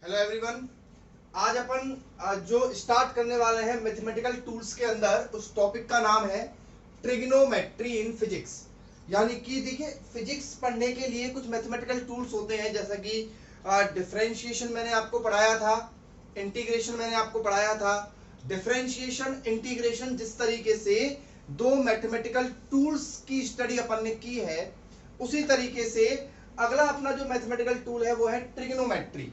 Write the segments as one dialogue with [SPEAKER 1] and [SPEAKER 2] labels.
[SPEAKER 1] Hello everyone. आज अपन जो start करने वाले हैं मैथमेटिकल टूल्स के अंदर, उस टॉपिक का नाम है ट्रिग्नोमेट्री इन फिजिक्स। यानी कि देखिए, फिजिक्स पढ़ने के लिए कुछ मैथमेटिकल टूल्स होते हैं, जैसा कि डिफरेंशिएशन मैंने आपको पढ़ाया था, इंटीग्रेशन मैंने आपको पढ़ाया था। डिफरेंशिएशन, इंटीग्रेशन, जिस तरीके से दो मैथमेटिकल टूल्स की स्टडी अपन ने की है, उसी तरीके से अगला अपना जो मैथमेटिकल टूल है वो है ट्रिग्नोमेट्री।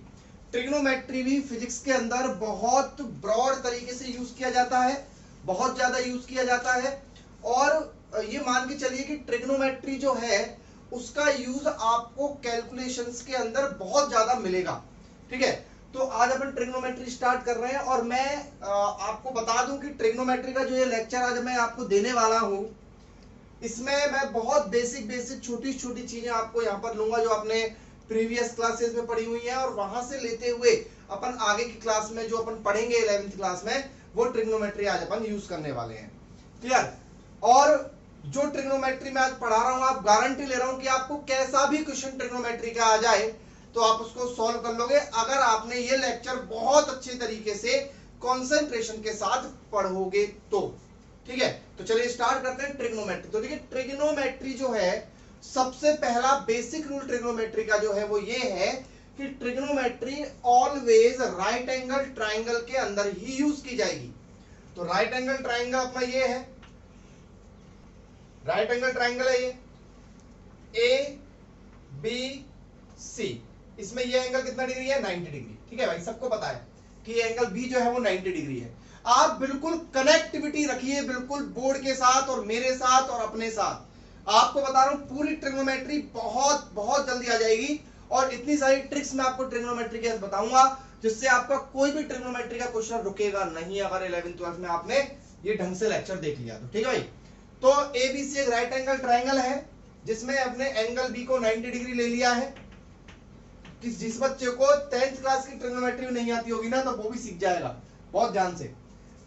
[SPEAKER 1] ट्रिग्नोमेट्री भी फिजिक्स के अंदर बहुत ब्रॉड तरीके से यूज किया जाता है, बहुत ज्यादा यूज किया जाता है। और ये मान के चलिए कि ट्रिग्नोमेट्री जो है उसका यूज आपको कैलकुलेशंस के अंदर बहुत ज्यादा मिलेगा। ठीक है, तो आज अपन ट्रिग्नोमेट्री स्टार्ट कर रहे हैं और मैं आपको बता दूं कि ट्रिग्नोमेट्री का जो ये लेक्चर आज मैं आपको देने वाला हूं, इसमें मैं बहुत बेसिक बेसिक छोटी छोटी चीजें आपको यहाँ पर लूंगा जो आपने प्रीवियस क्लासेस में पढ़ी हुई है, और वहां से लेते हुए अपन आगे की क्लास में जो अपन पढ़ेंगे 11th क्लास में, वो ट्रिग्नोमेट्री आज अपन यूज करने वाले हैं। क्लियर? और जो ट्रिग्नोमेट्री मैं आज पढ़ा रहा हूं, आप गारंटी ले रहा हूं कि आपको कैसा भी क्वेश्चन ट्रिग्नोमेट्री का आ जाए तो आप उसको सॉल्व कर लोगे, अगर आपने ये लेक्चर बहुत अच्छे तरीके से कॉन्सेंट्रेशन के साथ पढ़ोगे तो। ठीक है, तो चलिए स्टार्ट करते हैं ट्रिग्नोमेट्री। तो देखिए, ट्रिग्नोमेट्री जो है, सबसे पहला बेसिक रूल ट्रिग्नोमेट्री का जो है वो ये है कि trigonometry always right angle triangle के अंदर ही यूज की जाएगी। तो राइट एंगल ट्राइंगल अपना ये है, राइट एंगल ट्राइंगल है ये ए बी सी। इसमें ये एंगल कितना डिग्री है? 90 डिग्री। ठीक है भाई, सबको पता है कि ये एंगल बी जो है वो 90 डिग्री है। आप बिल्कुल कनेक्टिविटी रखिए, बिल्कुल बोर्ड के साथ और मेरे साथ और अपने साथ। आपको बता रहा हूं, पूरी ट्रिग्नोमेट्री बहुत बहुत जल्दी आ जाएगी, और इतनी सारी ट्रिक्स मैं आपको ट्रिग्नोमेट्री के बताऊंगा जिससे आपका कोई भी ट्रिग्नोमेट्री का क्वेश्चन रुकेगा नहीं, अगर 11th 12th में आपने ये ढंग से लेक्चर देख लिया तो। ठीक है भाई, तो एबीसी एक राइट एंगल ट्राइंगल है जिसमें अपने एंगल बी को 90 डिग्री ले लिया है। जिस बच्चे को 10th क्लास की ट्रिग्नोमेट्री नहीं आती होगी ना, तो वो भी सीख जाएगा बहुत ध्यान से।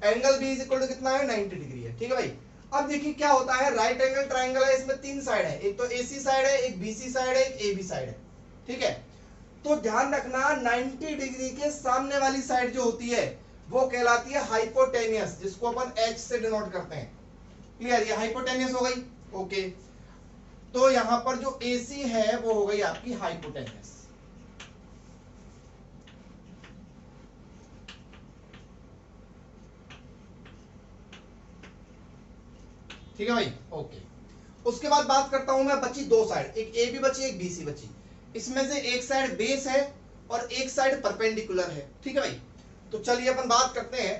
[SPEAKER 1] Angle B is equal to कितना है? 90 डिग्री है। ठीक है भाई, अब देखिए क्या होता है, राइट एंगल ट्राइंगल है, इसमें तीन साइड है, एक तो एसी साइड है, एक बीसी साइड है, एक एबी साइड है। ठीक है, तो ध्यान रखना 90 डिग्री के सामने वाली साइड जो होती है वो कहलाती है हाइपोटेनियस, जिसको अपन एच से डिनोट करते हैं। क्लियर? ये हाइपोटेनियस हो गई। ओके, तो यहां पर जो एसी है वो हो गई आपकी हाइपोटेनियस। ठीक है भाई, ओके। उसके बाद बात करता हूं मैं, बची दो साइड, एक ए बी बची, एक बी सी बची। इसमें से एक साइड बेस है और एक साइड परपेंडिकुलर है। ठीक है भाई, तो चलिए अपन बात करते हैं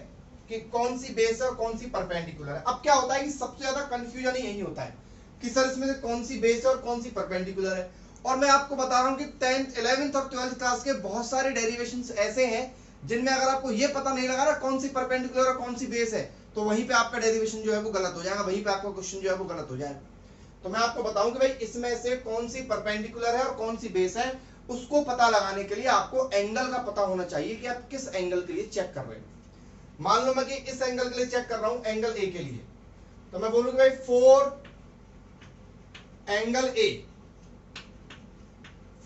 [SPEAKER 1] कि कौन सी बेस है और कौन सी परपेंडिकुलर है। अब क्या होता है कि सबसे ज्यादा कंफ्यूजन ही यही होता है कि सर इसमें से कौन सी बेस है और कौन सी परपेंडिकुलर है। और मैं आपको बता रहा हूं कि 10th 11th और 12th क्लास के बहुत सारे डेरिवेशंस ऐसे हैं जिनमें अगर आपको ये पता नहीं लगा ना कौन सी परपेंडिकुलर और कौन सी बेस है, तो वहीं पे आपका डेरिवेशन जो है वो गलत हो जाएगा, वहीं पे आपका क्वेश्चन जो है वो गलत हो जाएगा। तो मैं आपको बताऊं कि भाई इसमें से कौन सी परपेंडिकुलर है और कौन सी बेस है, उसको पता लगाने के लिए आपको एंगल का पता होना चाहिए कि आप किस एंगल के लिए चेक कर रहे हो। मान लो मैं कि इस एंगल के लिए चेक कर रहा हूं, एंगल ए के लिए, तो मैं बोलूंगा भाई 4 एंगल ए,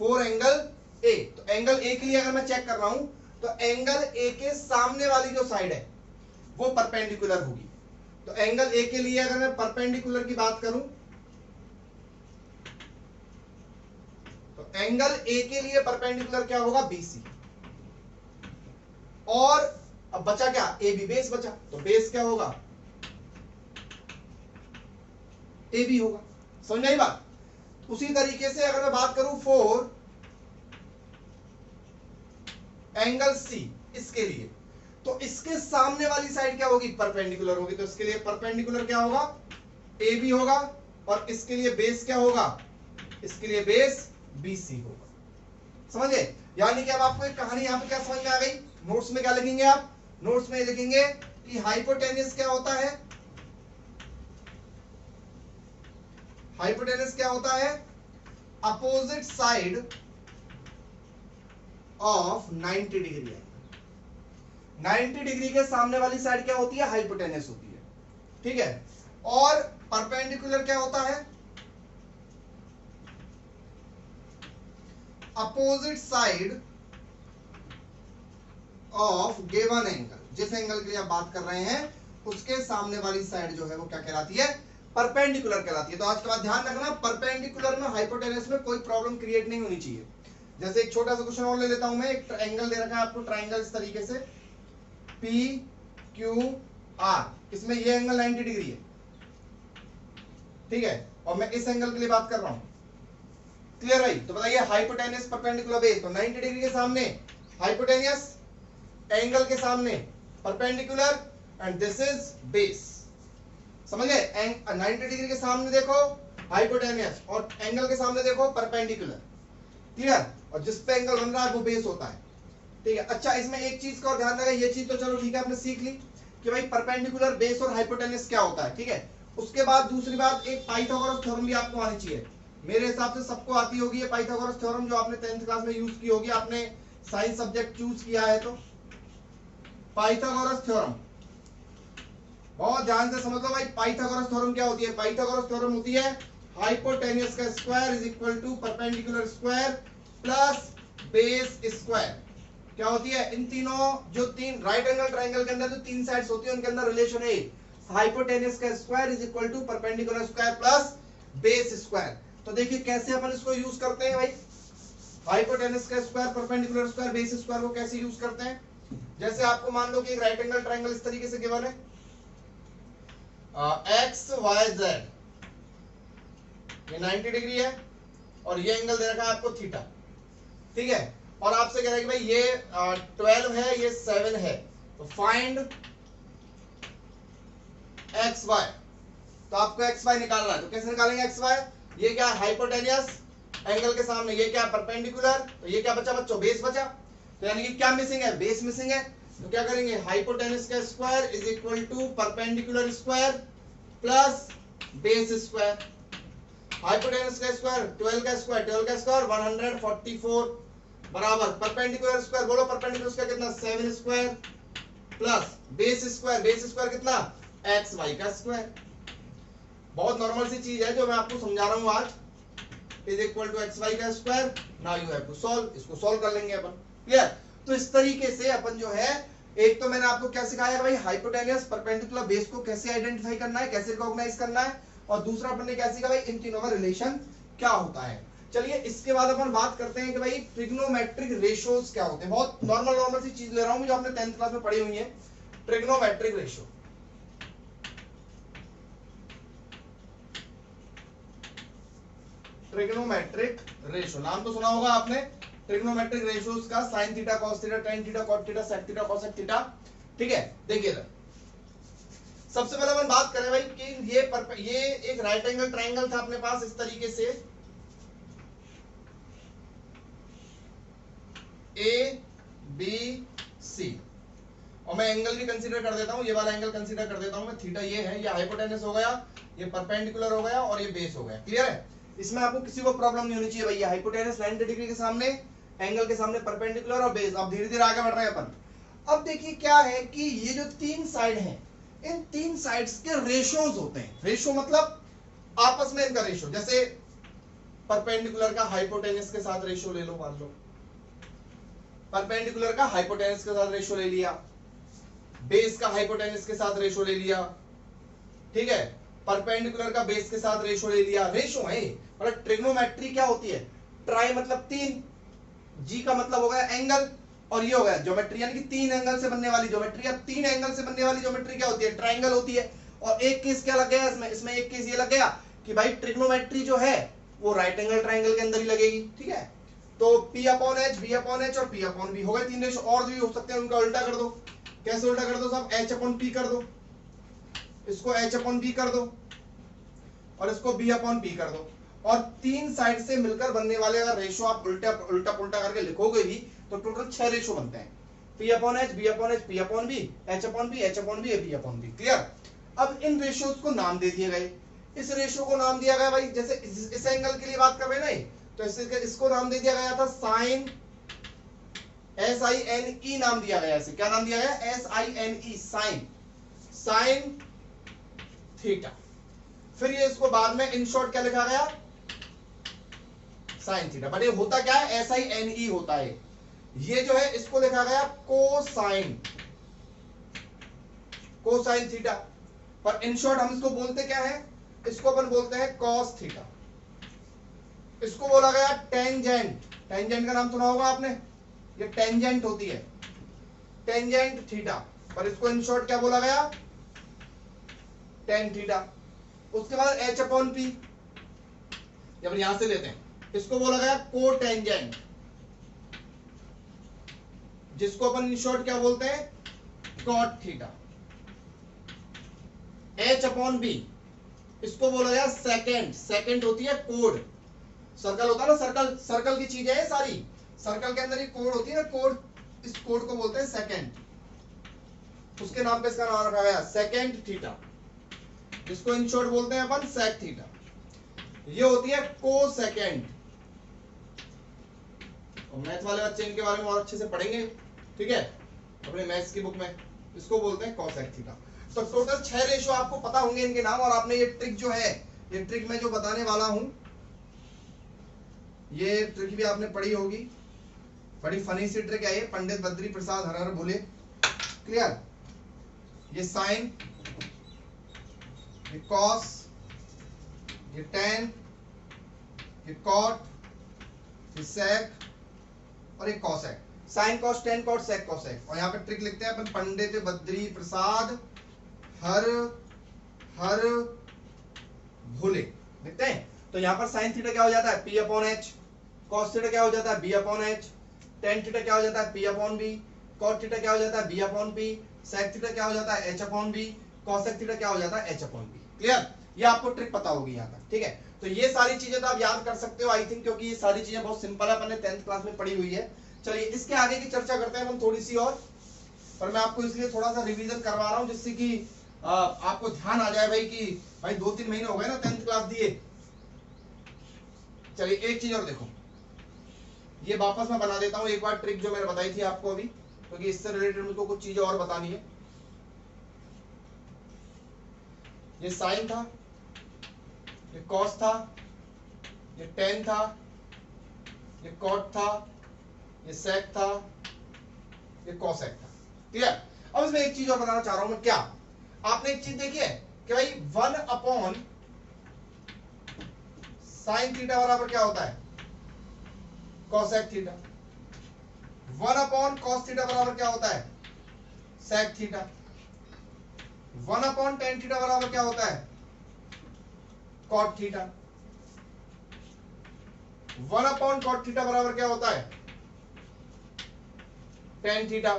[SPEAKER 1] 4 एंगल ए। तो एंगल ए के लिए अगर मैं चेक कर रहा हूं तो एंगल ए के सामने वाली जो साइड है वो परपेंडिकुलर होगी। तो एंगल ए के लिए अगर मैं परपेंडिकुलर की बात करूं तो एंगल ए के लिए परपेंडिकुलर क्या होगा? बीसी। और अब बचा क्या? ए बी, बेस बचा, तो बेस क्या होगा? ए बी होगा। समझ में आई बात? उसी तरीके से अगर मैं बात करूं 4 एंगल सी, इसके लिए, तो इसके सामने वाली साइड क्या होगी? परपेंडिकुलर होगी। तो इसके लिए परपेंडिकुलर क्या होगा? ए बी होगा। और इसके लिए बेस क्या होगा? इसके लिए बेस बीसी होगा। समझ गए? यानी कि अब आपको एक कहानी यहां पे क्या समझ में आ गई? नोट्स में क्या लिखेंगे आप? नोट्स में लिखेंगे कि हाइपोटेनियस क्या होता है? हाइपोटेनियस क्या होता है? अपोजिट साइड ऑफ 90 डिग्री है। 90 डिग्री के सामने वाली साइड क्या होती है? हाइपोटेनियस होती है। ठीक है, और परपेंडिकुलर क्या होता है? Opposite side of given angle, जिस एंगल के लिए आप बात कर रहे हैं उसके सामने वाली साइड जो है वो क्या कहलाती है, परपेंडिकुलर कहलाती है। तो आज के बाद ध्यान रखना, परपेंडिकुलर में हाइपोटेनस में कोई प्रॉब्लम क्रिएट नहीं होनी चाहिए। जैसे एक छोटा सा क्वेश्चन और ले लेता हूं मैं, एक एंगल दे रखा है आपको ट्राइंगल इस तरीके से पी क्यू आर, इसमें ये एंगल 90 डिग्री है, ठीक है, और मैं इस एंगल के लिए बात कर रहा हूं, क्लियर भाई। तो बताइए हाइपोटेनस परपेंडिकुलर बेस, तो 90 डिग्री के सामने हाइपोटेनियस, एंगल के सामने perpendicular, and this is base, समझ गए। 90 डिग्री के सामने देखो हाइपोटेनियस और एंगल के सामने देखो परपेंडिकुलर, क्लियर, और जिस पे एंगल बन रहा है वो बेस होता है, ठीक है। अच्छा, इसमें एक चीज का और ध्यान रखना, ये चीज तो चलो ठीक है आपने सीख ली कि भाई परपेंडिकुलर, बेस और हाइपोटेनस क्या होता है, ठीक है। उसके बाद दूसरी बात, एक पाइथागोरस थ्योरम भी आपको आनी चाहिए, मेरे हिसाब से सबको आती होगी ये पाइथागोरस थ्योरम, जो आपने 10th क्लास में यूज की होगी, आपने साइंस सब्जेक्ट चूज किया है तो। पाइथागोरस थ्योरम बहुत ध्यान से समझ लो भाई, पाइथागोरस थ्योरम क्या होती है। पाइथागोरस थ्योरम होती है हाइपोटेनियस का square is equal to perpendicular square plus base square. क्या होती है, इन तीनों जो तीन राइट एंगल ट्रायंगल के अंदर जो तीन साइड्स होती है उनके अंदर रिलेशन है हाइपोटेनियस का square is equal to perpendicular square plus base square. तो देखिए कैसे अपन इसको यूज करते हैं भाई, हाइपोटेनस का square perpendicular square base square को कैसे यूज करते हैं। जैसे आपको मान लो कि एक राइट एंगल ट्रायंगल इस तरीके से गिवन है, एक्स वाई जेड, ये 90 डिग्री है और ये एंगल दे रखा है आपको थीटा, ठीक है, और आपसे कह रहा है कि भाई ये 12 है, ये 7 है, तो फाइंड एक्स वाई। तो आपको एक्स वाई निकालना है, तो कैसे निकालेंगे एक्स वाई, ये क्या है हाइपोटेनियस, एंगल के सामने ये क्या परपेंडिकुलर, तो ये क्या बचा बच्चों, बेस बचा, तो यानी कि क्या मिसिंग है, बेस मिसिंग है। तो क्या करेंगे, हाइपोटेनस का square is equal to perpendicular square plus base square. Hypotenuse का स्क्वायर 12 का स्क्वायर 144 बराबर परपेंडिकुलर स्क्वायर, बोलो परपेंडिकुलर स्क्वायर कितना 7 स्क्वायर प्लस बेस स्क्वायर कितना एक्स वाई का स्क्वायर। बहुत नॉर्मल सी चीज है जो मैं आपको समझा रहा हूं आज, is equal to x y का square. Now you have to solve, इसको सॉल्व कर लेंगे अपन, क्लियर। तो इस तरीके से अपन जो है, एक तो मैंने आपको क्या सिखाया भाई हाइपोटेनियस परपेंडिकुलर बेस को कैसे आइडेंटिफाई करना है, कैसे रिकॉग्नाइज करना है, और दूसरा अपन ने क्या सीखा भाई इन तीनों का रिलेशन क्या होता है। चलिए इसके बाद अपन बात करते हैं कि भाई ट्रिग्नोमेट्रिक रेशियोज क्या होते हैं। बहुत नॉर्मल सी चीज ले रहा हूं जो आपने 10th क्लास में पढ़ी हुई है, ट्रिग्नोमेट्रिक रेशियो। ट्रिग्नोमेट्रिक रेशियो नाम तो सुना होगा आपने, ट्रिग्नोमेट्रिक रेशियोज का sine theta cos theta tan theta cot theta sec theta cosec theta, ठीक है। देखिए सबसे पहले अपन बात करें भाई कि ये एक राइट एंगल ट्रायंगल था अपने पास इस तरीके से, ए बी सी, और मैं एंगल भी कंसीडर कर देता हूं, ये वाला एंगल कंसीडर कर देता हूं मैं, थीटा ये है, ये हाइपोटेनस हो गया, ये परपेंडिकुलर हो गया और ये बेस हो गया, क्लियर है। इसमें आपको किसी को प्रॉब्लम नहीं होनी चाहिए भैया, हाइपोटेनस 90 डिग्री के सामने, एंगल के सामने परपेंडिकुलर और बेस। अब धीरे धीरे आगे बढ़ रहे हैं अपन। अब देखिए क्या है कि ये जो तीन साइड हैं, इन तीन साइड्स के रेशियोज होते हैं। रेशियो मतलब आपस में इनका रेशियो, जैसे परपेंडिकुलर का हाइपोटेनस के साथ रेशियो ले लो, मान लो परपेंडिकुलर का हाइपोटेनस के साथ रेशियो ले लिया, बेस का हाइपोटेनस के साथ रेशियो ले लिया, ठीक है, परपेंडिकुलर का बेस के साथ रेशियो ले लिया, रेशियो है। मतलब ट्रिग्नोमेट्री क्या होती है, ट्राई मतलब तीन, जी का मतलब हो गया एंगल, और ये हो गया ज्योमेट्री, यानी कि तीन एंगल से बनने वाली ज्योमेट्री। अब तीन एंगल से बनने वाली ज्योमेट्री क्या होती है, ट्रायंगल होती है। और एक केस क्या लग गया इसमें एक केस ये लग गया कि भाई ट्रिग्नोमेट्री जो है वो राइट एंगल ट्रायंगल के अंदर ही लगेगी, ठीक है। तो P upon H, B upon H और P अपॉन B हो गए तीन रेशियो, और भी हो सकते हैं, उनका उल्टा कर दो। कैसे उल्टा कर दो सब, H अपॉन P कर दो, इसको H अपॉन B कर दो और इसको B अपॉन P कर दो, और तीन साइड से मिलकर बनने वाले अगर रेशियो आप उल्टा पुल्टा करके लिखोगे भी तो टोटल 6 रेशियो बनते हैं, P upon H, B upon H, P upon B, H upon B, H upon B, B upon B, clear. अब इन रेशियोज को नाम दे दिए गए, इस रेशियो को नाम दिया गया भाई, जैसे इस एंगल के लिए बात कर रहे हैं ना, तो इसको नाम दे दिया गया था साइन, SINE नाम दिया गया, इसे क्या नाम दिया गया, SINE, साइन थीटा। फिर ये इसको बाद में इन शॉर्ट क्या लिखा गया, साइन थीटा। बट ये होता क्या है, SINE होता है, ये जो है इसको लिखा गया कोसाइन थीटा, पर इन शॉर्ट हम इसको बोलते क्या है, इसको अपन बोलते हैं कॉस थीटा। इसको बोला गया टेंजेंट, टेंजेंट का नाम सुना होगा आपने, ये टेंजेंट होती है, टेंजेंट थीटा, पर इसको इन शॉर्ट क्या बोला गया, टेन थीटा। उसके बाद एच अपॉन पी, जब यहां से लेते हैं, इसको बोला गया कोटेंजेंट, जिसको अपन इन शॉर्ट क्या बोलते हैं, cot theta. H upon B, इसको बोला गया सेकेंड, सेकेंड होती है कोड, सर्कल होता है ना, सर्कल, सर्कल की चीजें हैं सारी, सर्कल के अंदर ही कोड होती है ना, कोड, इस कोड को बोलते हैं सेकेंड, उसके नाम पे इसका नाम रखा गया सेकेंड थीटा, जिसको इन शॉर्ट बोलते हैं अपन सेक थीटा। ये होती है को सेकेंड, मैथ वाले बच्चे इनके बारे में और अच्छे से पढ़ेंगे, ठीक है, अपने मैथ्स की बुक में, इसको बोलते हैं कोसेक थीटा। तो टोटल 6 रेशो आपको पता होंगे इनके नाम, और आपने ये ट्रिक जो है, ये ट्रिक मैं जो बताने वाला हूं, ये ट्रिक भी आपने पढ़ी होगी, बड़ी फनी सी ट्रिक है ये, पंडित बद्री प्रसाद हर हर भोले, क्लियर। ये साइन, ये कॉस, ये टेन, ये कॉट, ये सेक और ये cosec, sine cos tan cot sec cosec. और यहाँ पे ट्रिक लिखते हैं अपन, पंडित बद्री प्रसाद हर हर भोले लिखते हैं। तो यहाँ पर साइन थीटा क्या हो जाता है, P upon H, cos theta क्या हो जाता है, B upon H, tan theta क्या हो जाता है, P upon B, cot theta क्या हो जाता है, B upon P, sec theta क्या हो जाता है, H upon B, cosec theta क्या हो जाता है, एच अपॉन बी। क्लियर, ये आपको ट्रिक पता होगी यहाँ तक, ठीक है। तो ये सारी चीजें तो आप याद कर सकते हो आई थिंक, क्योंकि ये सारी चीजें बहुत सिंपल है, अपन ने 10th क्लास में पढ़ी हुई है। चलिए इसके आगे की चर्चा करते हैं हम थोड़ी सी और, पर मैं आपको इसलिए थोड़ा सा रिवीजन करवा रहा हूँ, जिससे कि आपको ध्यान आ जाए भाई, कि भाई 2-3 महीने हो गए ना 10th क्लास दिए। चलिए एक चीज और देखो, ये वापस मैं बना देता हूं एक बार ट्रिक जो मैंने बताई थी आपको अभी, क्योंकि तो इससे रिलेटेड मुझको कुछ चीजें और बतानी है। ये साइन था, ये कॉस था, ये टेन था, ये कॉट था, ये सेक था, ये कॉसेक था, क्लियर। अब इसमें एक चीज और बताना चाह रहा हूं मैं, क्या आपने एक चीज देखी है कि भाई 1 अपॉन साइन थीटा बराबर क्या होता है, cosec theta. 1 upon cos theta बराबर क्या होता है, sec theta. 1 upon tan theta बराबर क्या होता है, cot theta. 1 upon cot theta बराबर क्या होता है, tan theta.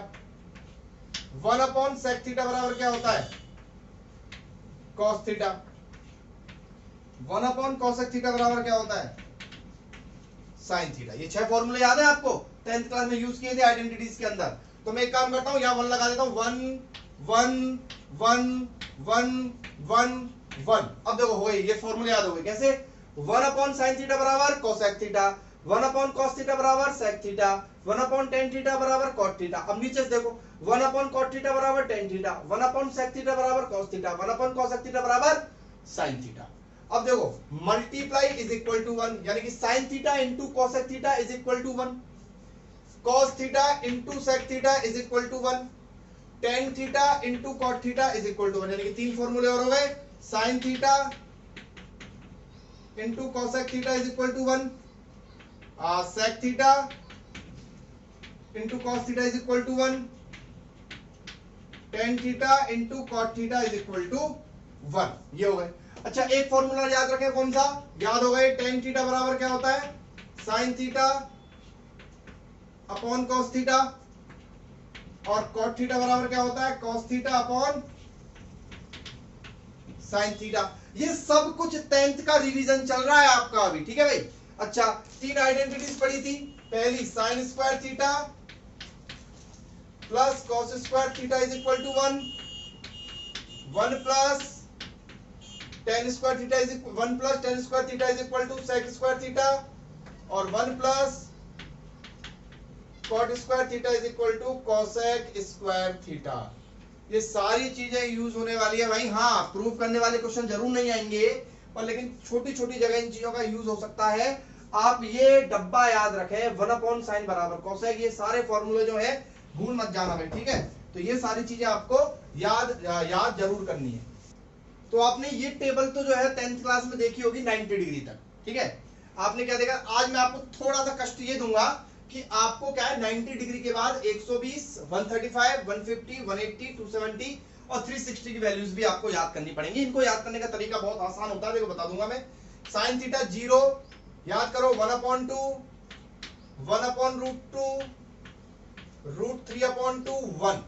[SPEAKER 1] 1 upon sec theta बराबर क्या होता है, cos theta. 1 upon cosec theta बराबर क्या होता है, साइन थीटा। ये 6 फॉर्मूले याद है आपको, 10th क्लास में यूज किए थे आइडेंटिटीज के अंदर। तो मैं एक काम करता हूं, यहां 1 लगा देता हूं, 1 1 1 1 1 1। अब देखो हो गई, ये फॉर्मूले याद हो गए कैसे, 1 अपॉन साइन थीटा बराबर cosec theta, 1 upon cos theta बराबर sec theta, 1 upon tan theta बराबर कॉट थीटा। अब नीचे से देखो, 1 अपॉन कॉट थीटा बराबर tan theta, 1 upon sec theta बराबर cos theta, 1 upon cosec theta बराबर साइन थीटा। अब देखो मल्टीप्लाई इज इक्वल टू 1, यानी कि sine theta into cosec theta is equal to 1, cos theta into sec theta is equal to 1, tan theta into cot theta is equal to 1। यानी कि 3 फॉर्मूले और हो गए, sine theta into cosec theta is equal to 1, sec theta into cos theta is equal to 1, tan theta into cot theta is equal to 1। ये हो गए। अच्छा एक फॉर्मूला याद रखें, कौन सा याद हो गए, टेन थीटा बराबर क्या होता है, sine theta upon cos theta, और कॉट थीटा बराबर क्या होता है, cos theta upon sine theta. ये सब कुछ 10th का रिवीजन चल रहा है आपका अभी, ठीक है भाई। अच्छा 3 आइडेंटिटीज पढ़ी थी, पहली sine square theta plus cos square theta is equal to 1, 1 plus tan square theta is 1 plus tan square theta is equal to sec square theta, और 1 plus cot square theta is equal to cosec square theta. ये सारी चीजें use होने वाली है भाई। हाँ proof करने वाले क्वेश्चन जरूर नहीं आएंगे, पर लेकिन छोटी छोटी जगह इन चीजों का यूज हो सकता है। आप ये डब्बा याद रखें, 1/sin बराबर कोसेक, ये सारे फॉर्मूले जो है भूल मत जाना भाई, ठीक है। तो ये सारी चीजें आपको याद जरूर करनी है। तो आपने ये टेबल तो जो है 10th क्लास में देखी होगी 90 डिग्री तक, ठीक है। आपने क्या देखा, आज मैं आपको थोड़ा सा कष्ट ये दूंगा कि आपको क्या है 90 डिग्री के बाद 120, 135, 150, 180, 270 और 360 की वैल्यूज भी आपको याद करनी पड़ेंगी। इनको याद करने का तरीका बहुत आसान होता है, देखो बता दूंगा मैं। साइन थीटा 0 याद करो, 1/2, 1/√2, √3/2, 1।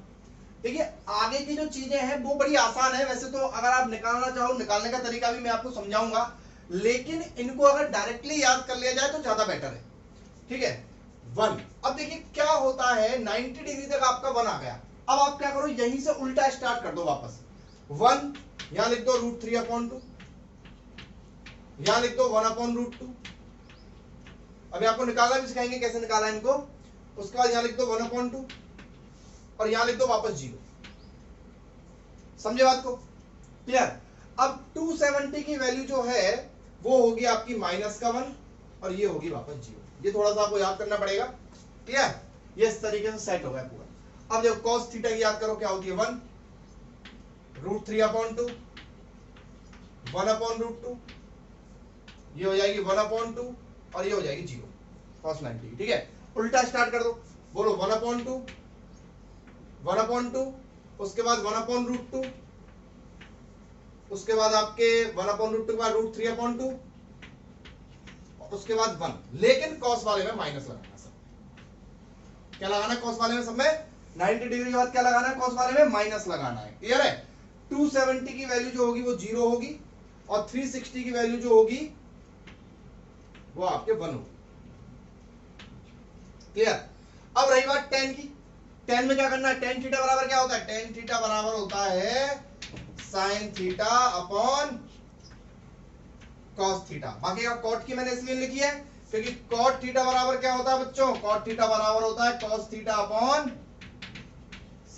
[SPEAKER 1] देखिए आगे की जो चीजें हैं वो बड़ी आसान है वैसे तो, अगर आप निकालना चाहो निकालने का तरीका भी मैं आपको समझाऊंगा, लेकिन इनको अगर डायरेक्टली याद कर लिया जाए तो ज्यादा बेटर है, ठीक है। 1, अब देखिए क्या होता है, 90 डिग्री तक आपका 1 आ गया। अब आप क्या करो, यहीं से उल्टा स्टार्ट कर दो वापस। 1 यहां लिख दो √3/2, यहां लिख दो 1/√2। अभी आपको निकालना भी सिखाएंगे कैसे निकाला इनको। उसके बाद यहां लिख दो 1/2 और यहां लिख दो वापस 0। समझे बात को, क्लियर। अब 270 की वैल्यू जो है वो होगी आपकी -1 और ये होगी वापस 0। ये थोड़ा सा आपको याद करना पड़ेगा, क्लियर। ये इस तरीके से सेट हो गया पूरा। अब देखो cos थीटा की याद करो, क्या होती है 1 √3/2, 1/√2, ये हो जाएगी 1/2 और ये हो जाएगी 0 cos 90, ठीक है। उल्टा स्टार्ट कर दो, बोलो 1/2, 1/2, उसके बाद 1/√2, उसके बाद आपके 1/√2 के बाद √3/2, उसके बाद 1। लेकिन कॉस वाले में माइनस लगाना, सब क्या लगाना है, कॉस वाले में सब में 90 डिग्री के बाद क्या लगाना है, कॉस वाले में माइनस लगाना है, क्लियर है। 270 की वैल्यू जो होगी वो 0 होगी और 360 की वैल्यू जो होगी वो आपके 1 होगी, क्लियर। अब रही बात tan की, tan में क्या करना है, tan थीटा बराबर क्या होता है, tan थीटा बराबर होता है sin theta upon cos theta. बाकी का cot की मैंने इसलिए लिखी है क्योंकि cot थीटा बराबर क्या होता है बच्चों, cot थीटा बराबर होता है cos theta upon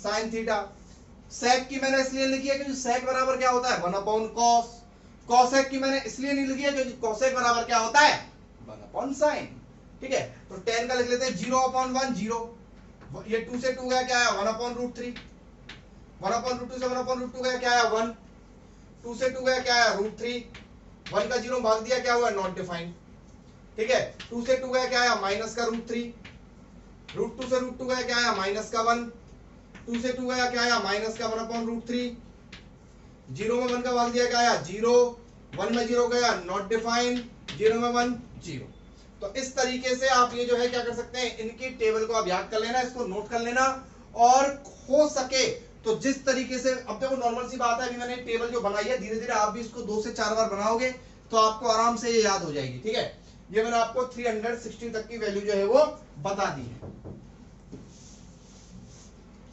[SPEAKER 1] sin theta. sec की मैंने इसलिए लिखी है क्योंकि sec बराबर क्या होता है 1/cos। cosec की मैंने इसलिए नहीं लिखी है क्योंकि cosec बराबर क्या होता है 1/sin, ठीक है। तो tan का लिख लेते हैं 0/1, 0। ये 2 से 2 गया क्या आया 1/√3, 1/√2 से 1/√2 गया क्या आया 1, 2 से 2 गया क्या आया √3, 1 का 0 भाग दिया क्या हुआ नॉट डिफाइंड, ठीक है। 2 से 2 गया क्या आया माइनस का √3, √2 से √2 गया क्या आया माइनस का 1, 2 से 2 गया क्या आया माइनस का 1/√3, 0 में 1 का भाग दिया क्या आया 0, 1 में 0 गया नॉट डिफाइंड, 0 में 1 0। तो इस तरीके से आप ये जो है क्या कर सकते हैं, इनकी टेबल को आप याद कर लेना, इसको नोट कर लेना, और हो सके तो जिस तरीके से, अब देखो नॉर्मल सी बात है, अभी मैंने टेबल जो बनाई है धीरे धीरे आप भी इसको 2 से 4 बार बनाओगे तो आपको आराम से ये याद हो जाएगी, ठीक है। ये मैंने आपको 360 तक की वैल्यू जो है वो बता दी है।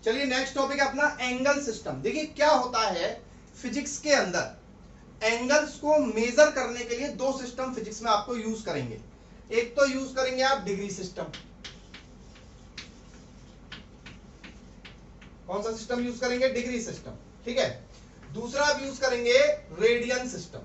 [SPEAKER 1] चलिए नेक्स्ट टॉपिक है अपना एंगल सिस्टम। देखिए क्या होता है फिजिक्स के अंदर, एंगल्स को मेजर करने के लिए 2 सिस्टम फिजिक्स में आपको यूज करेंगे। एक तो यूज करेंगे आप डिग्री सिस्टम, कौन सा सिस्टम यूज करेंगे, डिग्री सिस्टम, ठीक है। दूसरा आप यूज करेंगे रेडियन सिस्टम।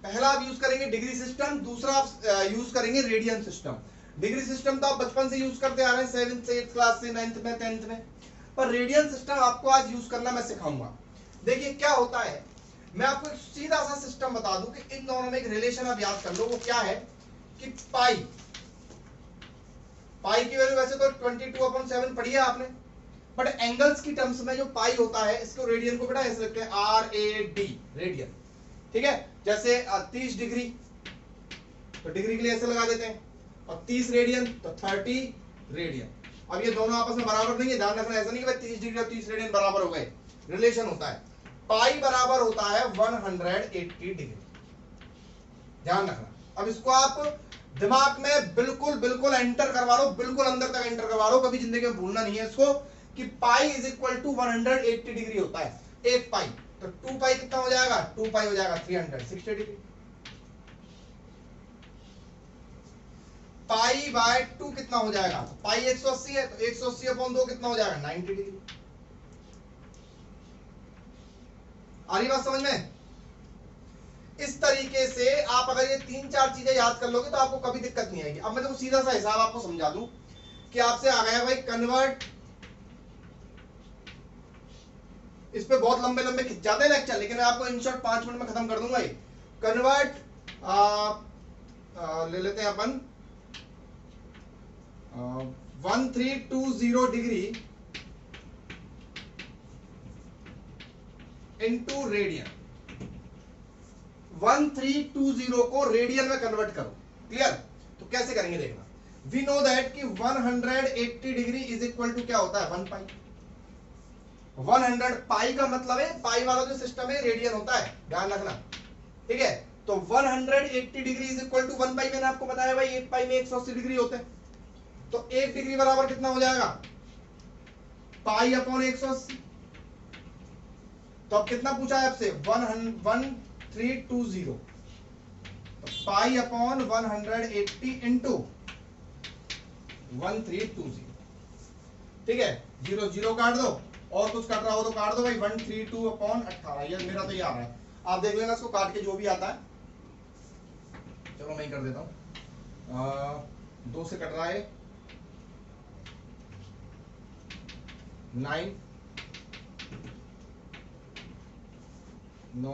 [SPEAKER 1] पहला आप यूज करेंगे डिग्री सिस्टम, दूसरा आप यूज करेंगे रेडियन सिस्टम। डिग्री सिस्टम तो आप बचपन से यूज करते आ रहे हैं, 7th से 8th क्लास से, 9th में, 10th में, पर रेडियन सिस्टम आपको आज यूज करना मैं सिखाऊंगा। देखिए क्या होता है, मैं आपको एक सीधा सा सिस्टम बता दूं कि इन दोनों में एक रिलेशन आप याद कर लो, वो क्या है कि पाई की वैल्यू वैसे तो 22/7 पढ़ी है आपने, बट एंगल्स की टर्म्स में जो पाई होता है, इसको रेडियन को बेटा ऐसे लिखते हैं RAD, रेडियन, ठीक है। जैसे 30 डिग्री तो डिग्री के लिए ऐसे लगा देते हैं, और 30 रेडियन तो 30 रेडियन। अब ये दोनों आपस में बराबर नहीं है, ध्यान रखना, ऐसा नहीं कि 30 डिग्री और 30 रेडियन बराबर हो गए, रिलेशन होता है। पाई बराबर होता है 180 डिग्री, ध्यान रखना। अब इसको आप दिमाग में बिल्कुल बिल्कुल एंटर करवा लो, बिल्कुल अंदर तक एंटर करवा लो, कभी जिंदगी में भूलना नहीं है इसको, कि pi is equal to 180 degree होता है एक पाई। तो 2 पाई कितना हो जाएगा, 2 पाई हो जाएगा 360 डिग्री। पाई बाय 2 कितना हो जाएगा, पाई 180 है तो 180/2 कितना हो जाएगा 90 डिग्री। आ रही बात समझ में, इस तरीके से आप अगर ये 3-4 चीजें याद कर लोगे तो आपको कभी दिक्कत नहीं आएगी। अब मैं देखो सीधा सा हिसाब आपको समझा दूं कि आपसे आ गया भाई कन्वर्ट, इस पे बहुत लंबे लंबे खिंच जाते हैं लेक्चर, लेकिन मैं आपको इन शॉर्ट 5 मिनट में खत्म कर दूंगा। कन्वर्ट ले लेते हैं अपन 1320 डिग्री इनटू रेडियन। 1320 को रेडियन में कन्वर्ट करो। क्लियर? तो कैसे करेंगे देखना। वी नो दैट कि 180 डिग्री इज इक्वल टू क्या होता है 1 पाई। 100 पाई का मतलब है पाई वाला जो सिस्टम है रेडियन होता है, ध्यान रखना। ठीक है, तो 180 डिग्री इज इक्वल टू 1 पाई। मैंने आपको बताया भाई 1 पाई में 180 डिग्री होते हैं, तो 1 डिग्री बराबर कितना हो जाएगा पाई अपॉन 180। तो अब कितना पूछा है आपसे 1320, तो पाई अपॉन 180 इंटू 1320। ठीक है, 0 0 काट दो, और कुछ कट रहा हो तो काट दो भाई। 132 अपॉन 18, ये मेरा तो ये आ रहा है, आप देख लेना इसको काट के जो भी आता है। चलो मैं ही कर देता हूं, 2 से कट रहा है 9 9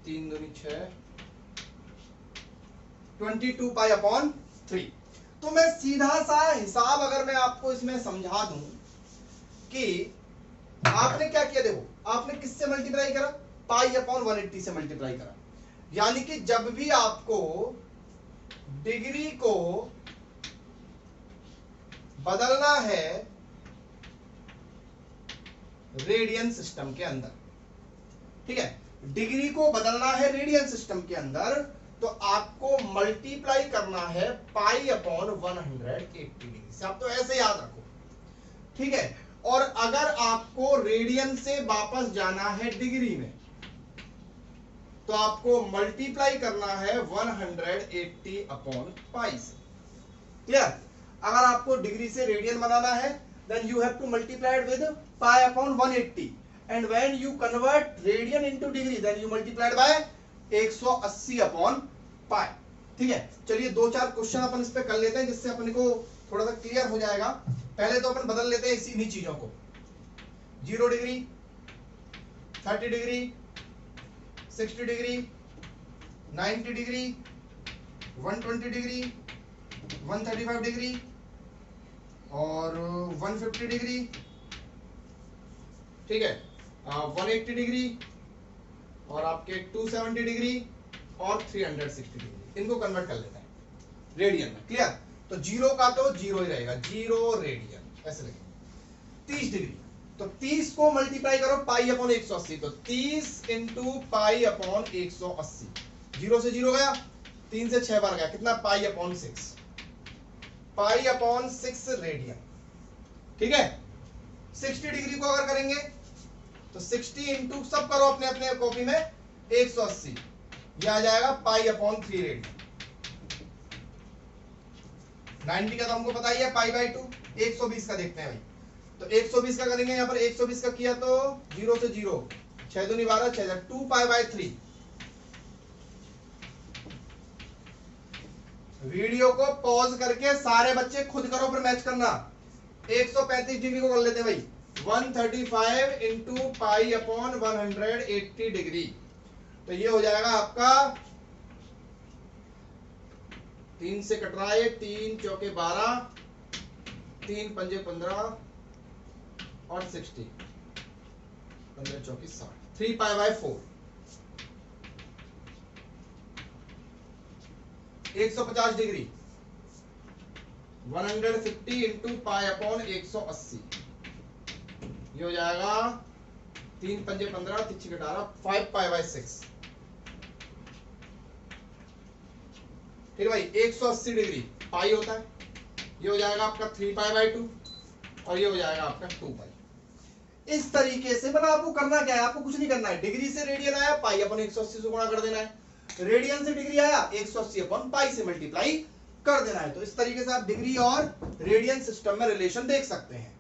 [SPEAKER 1] 3 दूनी 6 22 पाई अपॉन 3। तो मैं सीधा सा हिसाब अगर मैं आपको इसमें समझा दूं कि आपने क्या किया, देखो आपने किससे मल्टीप्लाई करा, पाई अपॉन 180 से मल्टीप्लाई करा। यानी कि जब भी आपको डिग्री को बदलना है रेडियन सिस्टम के अंदर, ठीक है, डिग्री को बदलना है रेडियन सिस्टम के अंदर, तो आपको मल्टीप्लाई करना है पाई अपॉन 180 डिग्री से। आप तो ऐसे याद रखो, ठीक है। और अगर आपको रेडियन से वापस जाना है डिग्री में, तो आपको मल्टीप्लाई करना है 180 अपॉन पाई से। क्लियर? अगर आपको डिग्री से रेडियन बनाना है, then you have to multiply it with pi upon 180, and when you convert radian into degree, then you multiply it by 180 upon pi। ठीक है, चलिए 2-4 क्वेश्चन अपन इस पे कर लेते हैं, जिससे अपने को थोड़ा सा क्लियर हो जाएगा। पहले तो अपन बदल लेते हैं इन्हीं चीजों को। 0 degree, 30 degree, 60 degree, 90 degree, 120 degree, 135 degree और 150 डिग्री, ठीक है, 180 डिग्री और आपके 270 डिग्री और 360 डिग्री। इनको कन्वर्ट कर लेते हैं रेडियन में। क्लियर? तो 0 का तो 0 ही रहेगा, 0 रेडियन, ऐसे लिखेंगे। 30 डिग्री, तो 30 को मल्टीप्लाई करो पाई अपॉन 180, तो 30 इंटू पाई अपॉन 180। 0 से 0 गया, 3 से 6 बार गया, कितना pi upon 6, pi upon 6 radian. ठीक है, 60 डिग्री को अगर करेंगे तो 60 इंटू सब करो अपने अपने कॉपी में 180, यह आ जाएगा पाई अपॉन 3 रेडियन। 90 का तो हमको पता ही है पाई बाई 2। 120 का देखते हैं भाई, तो 120 का करेंगे, यहाँ पर 120 का किया तो 0 से 0, 6 दूनी 12, 6 2 पाई बाई 3। वीडियो को पॉज करके सारे बच्चे खुद करो, फिर मैच करना। 135 डिग्री को कर लेते हैं भाई, 135 इंटू पाई अपॉन 180 डिग्री, तो ये हो जाएगा आपका 3 से कट रहा है, 3 चौके 12, 3 पंजे 15 और 60, 15 चौकी 60, 3 pi by 4। 150 degree, 150 into pi upon 180, ये हो जाएगा 3 पंजे 15, 3 18, 5 पाई बाई 6। फिर भाई 180 डिग्री पाई होता है, ये हो जाएगा आपका 3 पाई बाई 2 और ये हो जाएगा आपका 2 पाई। इस तरीके से मतलब आपको करना क्या है, आपको कुछ नहीं करना है। डिग्री से रेडियन आया, पाई अपन 180 से गुणा कर देना है। रेडियन से डिग्री आया, 180 अपन पाई से मल्टीप्लाई कर देना है। तो इस तरीके से आप डिग्री और रेडियन सिस्टम में रिलेशन देख सकते हैं।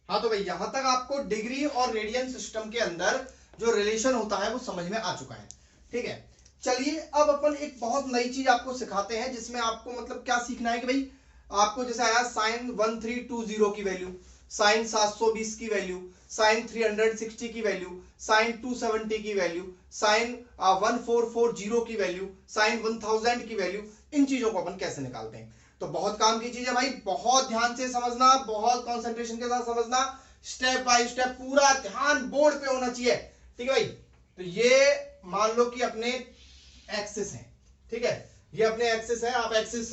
[SPEAKER 1] हाँ, तो भाई यहां तक आपको डिग्री और रेडियन सिस्टम के अंदर जो रिलेशन होता है वो समझ में आ चुका है। ठीक है, चलिए अब अपन एक बहुत नई चीज आपको सिखाते हैं, जिसमें आपको मतलब क्या सीखना है कि भाई आपको जैसे आया साइन 1320 की वैल्यू, साइन 720 की वैल्यू, साइन 360 की वैल्यू, साइन 270 की वैल्यू, साइन 1440 की वैल्यू, साइन 1000 की वैल्यू, इन चीजों को अपन कैसे निकालते हैं। तो बहुत काम की चीज है भाई, बहुत ध्यान से समझना, बहुत कंसंट्रेशन के साथ समझना, स्टेप बाय स्टेप पूरा ध्यान बोर्ड पे होना चाहिए। ठीक है भाई, तो ये मान लो कि अपने एक्सिस है, ठीक है, ये अपने एक्सिस है, आप एक्सिस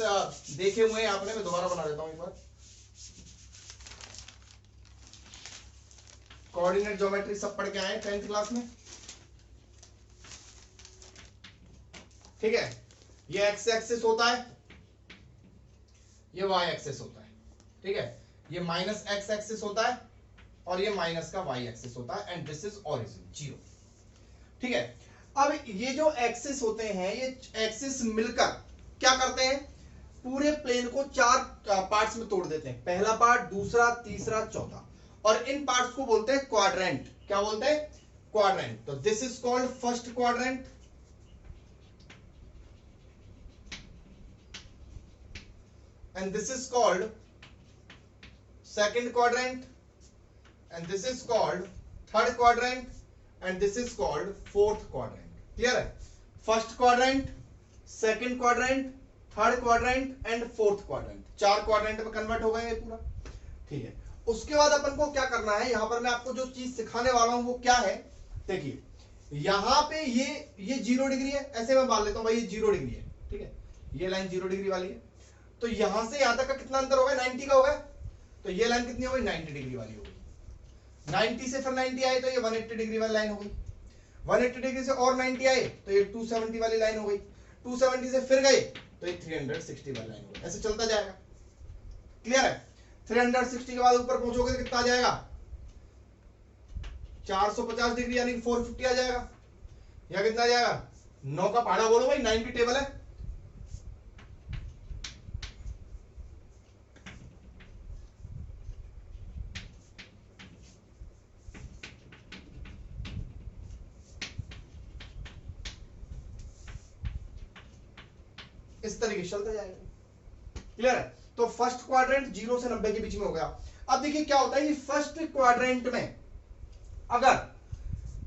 [SPEAKER 1] देखे हुए हैं आपने, मैं दोबारा बना देता हूं एक बार। कोऑर्डिनेट ज्योमेट्री सब पढ़ के आए 10th क्लास में, ठीक है, ये एक्स एक्सिस होता है, ये वाई एक्सिस होता है, ठीक है, ये माइनस एक्स एक्सिस होता है और ये माइनस का वाई एक्सिस होता है, एंड दिस इज ओरिजिन 0, ठीक है। अब ये जो एक्सिस होते हैं, ये एक्सिस मिलकर क्या करते हैं, पूरे प्लेन को 4 पार्ट्स में तोड़ देते हैं, पहला पार्ट, दूसरा, तीसरा, चौथा, और इन पार्ट्स को बोलते हैं क्वाड्रेंट। क्या बोलते हैं, क्वाड्रेंट। तो this is called first quadrant, and this is called second quadrant, and this is called third quadrant, and this is called fourth quadrant. Clear है, first quadrant, second quadrant, third quadrant and fourth quadrant, 4 quadrant में convert हो गए ये पूरा, ठीक है। उसके बाद अपन को क्या करना है, यहां पर मैं आपको जो चीज सिखाने वाला हूं वो क्या है, देखिए यहां पे ये 0 डिग्री है, ऐसे मैं मान लेता हूं भाई ये 0 डिग्री है, ठीक है, ये लाइन 0 डिग्री वाली है, तो यहां से यहां तक का कितना अंतर होगा, 90 का होगा, तो ये लाइन कितनी हो गई, 90 डिग्री वाली हो गई, 90 से फिर 90 आए तो ये 180 डिग्री वाली लाइन हो गई, 180 डिग्री से और 90 आए तो ये 270 वाली लाइन हो गई, 270 से फिर गए तो ये 360 वाली लाइन हो गई, ऐसे चलता जाएगा। क्लियर है, 360 के बाद ऊपर पहुंचोगे तो कितना आ जाएगा, 450 डिग्री यानी 450 आ जाएगा, या कितना आ जाएगा, 9 का पहाड़ा बोलो भाई, 90 टेबल है, इस तरीके से चलता जाएगा। क्लियर है, तो फर्स्ट क्वाड्रेंट 0 से 90 के बीच में हो गया। अब देखिए क्या होता है कि फर्स्ट क्वाड्रेंट में अगर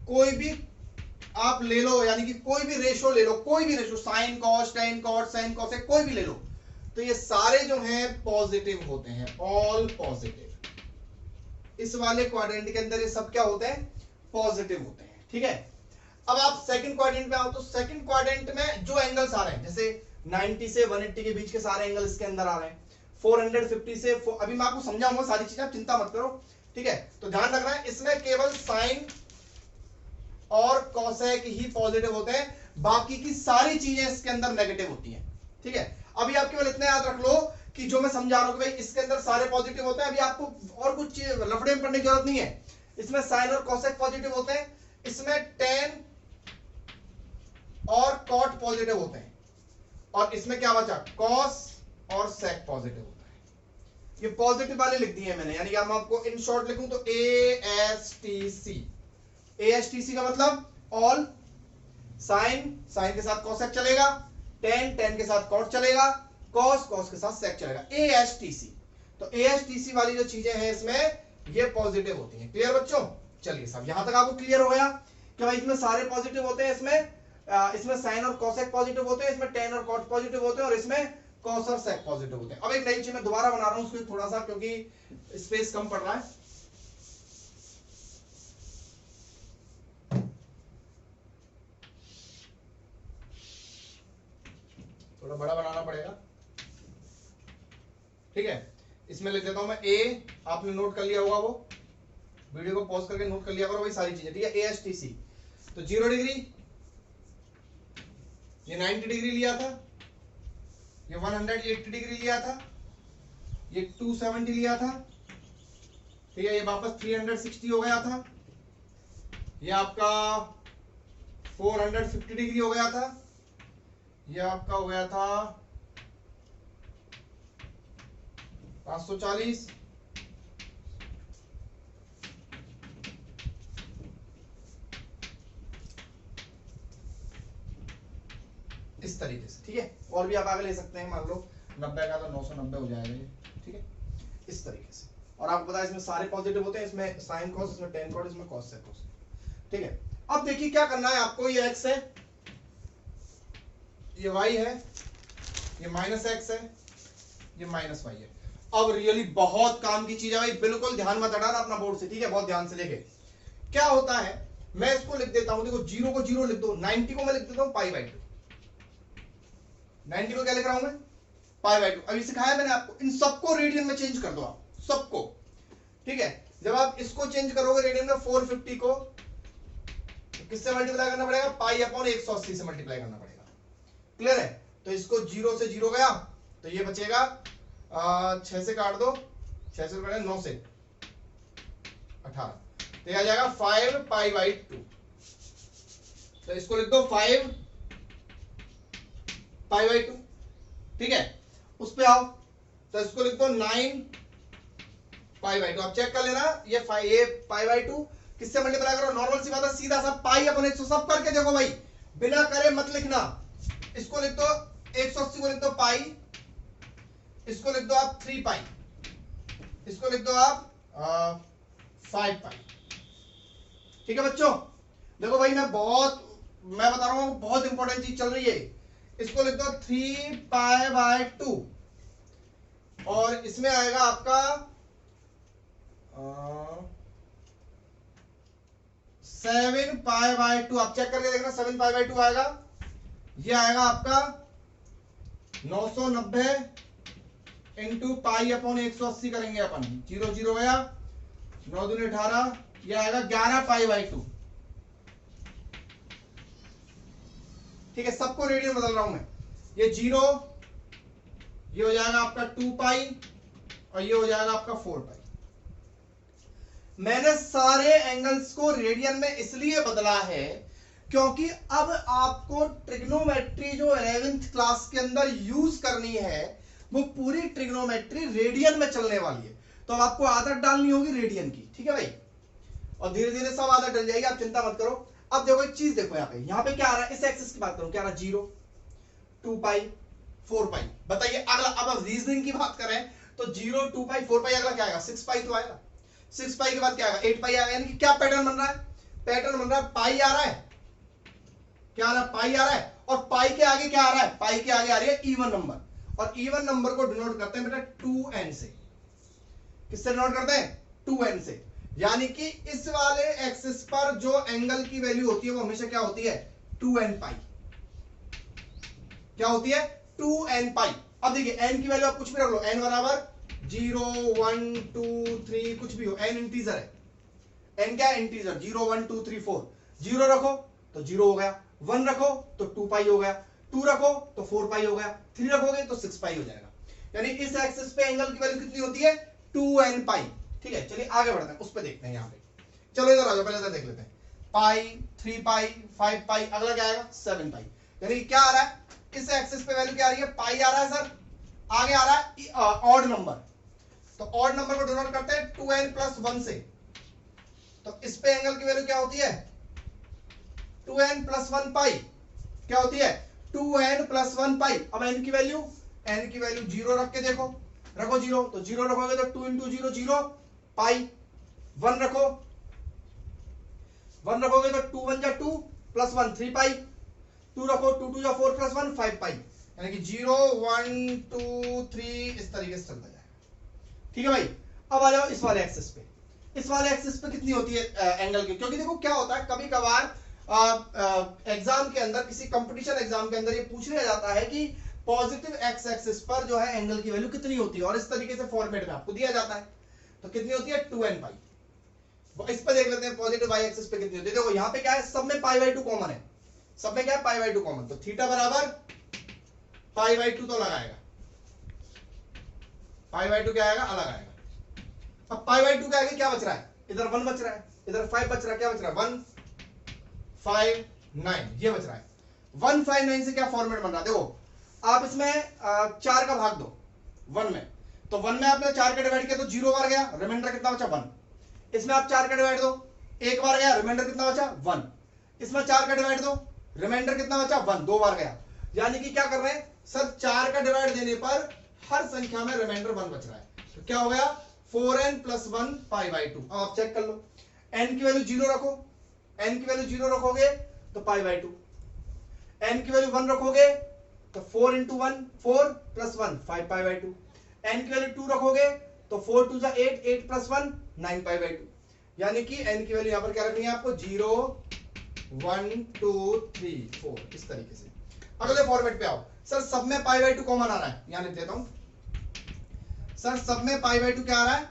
[SPEAKER 1] कोई भी आप ले लो, यानी कि कोई भी रेशो ले लो, कोई भी ratio, sign cos, ten cos, sine cos, कोई भी ले लो, तो ये सारे जो हैं पॉजिटिव होते हैं, ऑल पॉजिटिव। इस वाले क्वाड्रेंट के अंदर ये सब क्या होते हैं, पॉजिटिव होते हैं, ठीक है। अब आप सेकंड क्वाड्रेंट में आओ, तो सेकंड क्वाड्रेंट में जो एंगल्स आ रहे हैं, जैसे 90 से 180 के बीच के सारे एंगल इसके अंदर आ रहे हैं, 450 से अभी मैं आपको समझाऊंगा सारी चीजें, आप चिंता मत करो, ठीक है। तो ध्यान रखना है, इसमें केवल साइन और कॉसेक ही पॉजिटिव होते हैं, बाकी की सारी चीजें इसके अंदर नेगेटिव होती हैं, ठीक है। अभी आप केवल इतना याद रख लो कि जो मैं समझा रहा हूं कि भाई इसके अंदर सारे पॉजिटिव होते हैं, अभी आपको और कुछ लफड़े में पढ़ने की जरूरत नहीं है। इसमें साइन और कॉसेक पॉजिटिव होते हैं, इसमें टेन और कॉट पॉजिटिव होते हैं, और इसमें क्या बचा, कॉस और सेक पॉजिटिव होता है। ये पॉजिटिव वाले लिख दिए मैंने, यानी कि हम आपको इन शॉर्ट लिखूं तो ASTC, ASTC का मतलब ऑल, साइन, साइन के साथ कॉसेक चलेगा, टेन, टेन के साथ कॉट चलेगा, कॉस, कॉस के साथ सेक चलेगा, ASTC। तो ASTC वाली जो चीजें हैं इसमें ये पॉजिटिव होती हैं। क्लियर बच्चों, चलिए सब यहां तक आपको क्लियर हो गया कि भाई इसमें सारे पॉजिटिव होते हैं, इसमें साइन और कॉसेक पॉजिटिव होते हैं, इसमें टेन और कॉट पॉजिटिव होते हैं, और इसमें कॉस और सेक पॉजिटिव होते हैं। अब एक नई चीज मैं दोबारा बना रहा हूं उसको थोड़ा सा, क्योंकि स्पेस कम पड़ रहा है। थोड़ा बड़ा बनाना पड़ेगा, ठीक है। इसमें लिख देता हूं मैं ए, आपने नोट कर लिया होगा, वो वीडियो को पॉज करके नोट कर लिया करो भाई सारी चीजें, ठीक है। ASTC तो 0 डिग्री, ये 90 डिग्री लिया था, ये 180 डिग्री लिया था, ये 270 लिया था, ठीक है, ये वापस 360 हो गया था, ये आपका 450 डिग्री हो गया था, ये आपका हो गया था 540, और भी आप आगे ले सकते हैं, मान लो 90 का तो 990 हो जाएगा ये, ठीक है, इस तरीके से। और आपको पता है इसमें सारे पॉजिटिव होते हैं, इसमें साइन कॉस, इसमें टेन कॉस, इसमें कॉस सेक कॉस, ठीक है। अब देखिए क्या करना है आपको, ये x है, ये y है, ये माइनस x है, ये माइनस y है। अब रियली बहुत काम की चीज है भाई, बिल्कुल ध्यान मत हटाना अपना बोर्ड से, ठीक है, बहुत ध्यान से देखे। क्या होता है, मैं इसको लिख देता हूं, देखो 0 को 0 लिख दो, 90 को मैं लिख देता हूं पाई बाई 2। 90 को क्या लिख रहा हूं मैं, पाई बाई 2। अभी सिखाया मैंने आपको, इन सबको रेडियन में चेंज कर दो आप, सबको, ठीक है। जब आप इसको चेंज करोगे रेडियन में 450 को तो किससे मल्टीप्लाई करना पड़ेगा, पाई अपॉन 180 से मल्टीप्लाई करना पड़ेगा, क्लियर है। तो इसको 0 से 0 गया तो ये बचेगा 6 से काट दो, 6 से काटे 9 से 18, तो ये आ जाएगा 5 पाई बाई 2। तो इसको लिख दो 5 पाई बाई 2, ठीक है। उस पे आओ तो इसको लिख दो 9 पाई बाई 2। आप चेक कर लेना, ये पाई बाई 2 किससे मल्टीप्लाई करो, नॉर्मल सी बात है, सीधा सा पाई अपन 100 सब करके देखो भाई, बिना करे मत लिखना। इसको लिख दो 180 को लिख दो पाई, इसको लिख दो आप 3 पाई, इसको लिख दो आप 5 पाई, ठीक है बच्चों। देखो भाई मैं बता रहा हूं बहुत इंपॉर्टेंट चीज चल रही है। इसको लिख दो 3 पाई बाय 2 और इसमें आएगा आपका 7 पाई बाय 2। आप चेक करके देखना 7 पाई बाय 2 आएगा, ये आएगा आपका 990 इंटू पाई अपॉन 180 करेंगे अपन, 0 0 गया, 9 दूनी 18, ये आएगा 11 पाई बाई 2, ठीक है। सबको रेडियन बदल रहा हूं मैं, ये 0, ये हो जाएगा आपका 2 पाई और ये हो जाएगा आपका 4 पाई। मैंने सारे एंगल्स को रेडियन में इसलिए बदला है क्योंकि अब आपको ट्रिग्नोमेट्री जो 11th क्लास के अंदर यूज करनी है वो पूरी ट्रिग्नोमेट्री रेडियन में चलने वाली है। तो अब आपको आदत डालनी होगी रेडियन की, ठीक है भाई, और धीरे धीरे सब आदत डल जाएगी, आप चिंता मत करो। अब देखो एक चीज देखो, यहाँ पे क्या आ रहा है, इस एक्सिस की बात करूं, क्या आ रहा है 0 2 पाई 4 पाई। बताइए अगला, अब रीजनिंग की बात करें तो 0 2 पाई 4 पाई, अगला क्या आएगा 6 पाई तो आएगा, 6 पाई के बाद क्या आएगा 8 पाई आएगा। यानी कि क्या पैटर्न बन रहा है, पैटर्न बन रहा है पाई आ रहा है, क्या आ रहा है पाई आ रहा है, और पाई के आगे क्या आ रहा है, पाई के आगे आ रही है इवन नंबर, और इवन नंबर को डिनोट करते हैं बेटा 2n से। किससे डिनोट करते हैं, 2n से। यानी कि इस वाले एक्सिस पर जो एंगल की वैल्यू होती है वो हमेशा क्या होती है 2n पाई, क्या होती है 2n पाई। अब देखिए n की वैल्यू आप कुछ भी रख लो, n बराबर 0 1 2 3 कुछ भी हो, n इंटीजर है, n क्या है इंटीजर, 0 1 2 3 4, 0 रखो तो 0 हो गया, 1 रखो तो 2 पाई हो गया, 2 रखो तो 4 पाई हो गया, 3 रखोगे तो 6 पाई हो जाएगा। यानी इस एक्सिस पे एंगल की वैल्यू कितनी होती है 2n पाई, ठीक है। चलिए आगे बढ़ते हैं, उस पे देखते हैं यहाँ पे, चलो इधर आ जाओ, पहले इधर देख लेते हैं, पाई 3 पाई 5 पाई, अगला क्या आएगा 7 पाई। यानी क्या आ रहा है, इस एक्सिस पे वैल्यू क्या आ रही है, पाई आ रहा है सर, आगे आ रहा है ऑड नंबर, तो ऑड नंबर को डिनोट करते हैं 2n प्लस 1 से। तो इस पे एंगल की वैल्यू क्या होती है 2n प्लस 1 पाई, क्या होती है 2n प्लस 1 पाई। अब n की वैल्यू 0 रख के देखो, रखो 0, तो 0 रखोगे तो 2 इंटू 0 0 पाई, 1 रखो, 1 रखोगे तो 2 1 जा 2 प्लस 1 3 पाई, 2 रखो 2 2 जा 4 प्लस 1 5 पाई। यानी कि 0 1 2 3 इस तरीके से चलता जाएगा, ठीक है भाई। अब आ जाओ इस वाले एक्सिस पे, इस वाले एक्सिस पे कितनी होती है एंगल की, क्योंकि देखो क्या होता है कभी कभार एग्जाम के अंदर, किसी कंपटीशन एग्जाम के अंदर ये पूछ लिया जाता है कि पॉजिटिव एक्स एक्सिस पर जो है एंगल की वैल्यू कितनी होती है, और इस तरीके से फॉर्मेट में आपको दिया जाता है, तो कितनी होती है 2n पाई। इस पर देख लेते हैं पॉजिटिव वाई एक्सिस पे कितनी होती है। देखो यहाँ पे क्या है, सब में पाई बाई 2 कॉमन है, सब में क्या है पाई बाई 2 कॉमन, तो थीटा बराबर पाई बाई 2 तो लगाएगा, पाई बाई 2 क्या आएगा अलग आएगा। अब पाई बाई 2 के आगे क्या बच रहा है, इधर 1 बच रहा है, इधर 5 बच रहा है, क्या बच रहा है 1 5 9, ये बच रहा है। 1 5 9 से क्या फॉर्मेट बन रहा है, देखो आप इसमें 4 का भाग दो 1 में, तो 1 में आपने 4 का डिवाइड किया तो 0 बार गया, रिमाइंडर कितना बचा 1। इसमें आप 4 का डिवाइड दो, 1 बार गया, रिमाइंडर कितना बचा 1। इसमें 4 का डिवाइड दो, रिमाइंडर कितना बचा 1, 2 बार गया। यानी कि क्या कर रहे हैं सर, 4 का डिवाइड देने पर हर संख्या में रिमाइंडर 1 बच रहा है, तो क्या हो गया 4n + 1 π/2। अब आप चेक कर लो, n की वैल्यू 0 रखो, n की वैल्यू 0 रखोगे तो π/2, n की वैल्यू 1 रखोगे तो 4 × 1 4 + 1 5 π/2, n की वैल्यू 2 रखोगे तो 4 2 8 8 + 1 9 π/2। यानी कि n की वैल्यू यहां पर क्या रखनी है आपको 0 1 2 3 4 इस तरीके से। अगले फॉर्मेट पे आओ सर, सब में π/2 कॉमन आ रहा है, यहां लिख देता हूं सर, सब में π/2 क्या आ रहा है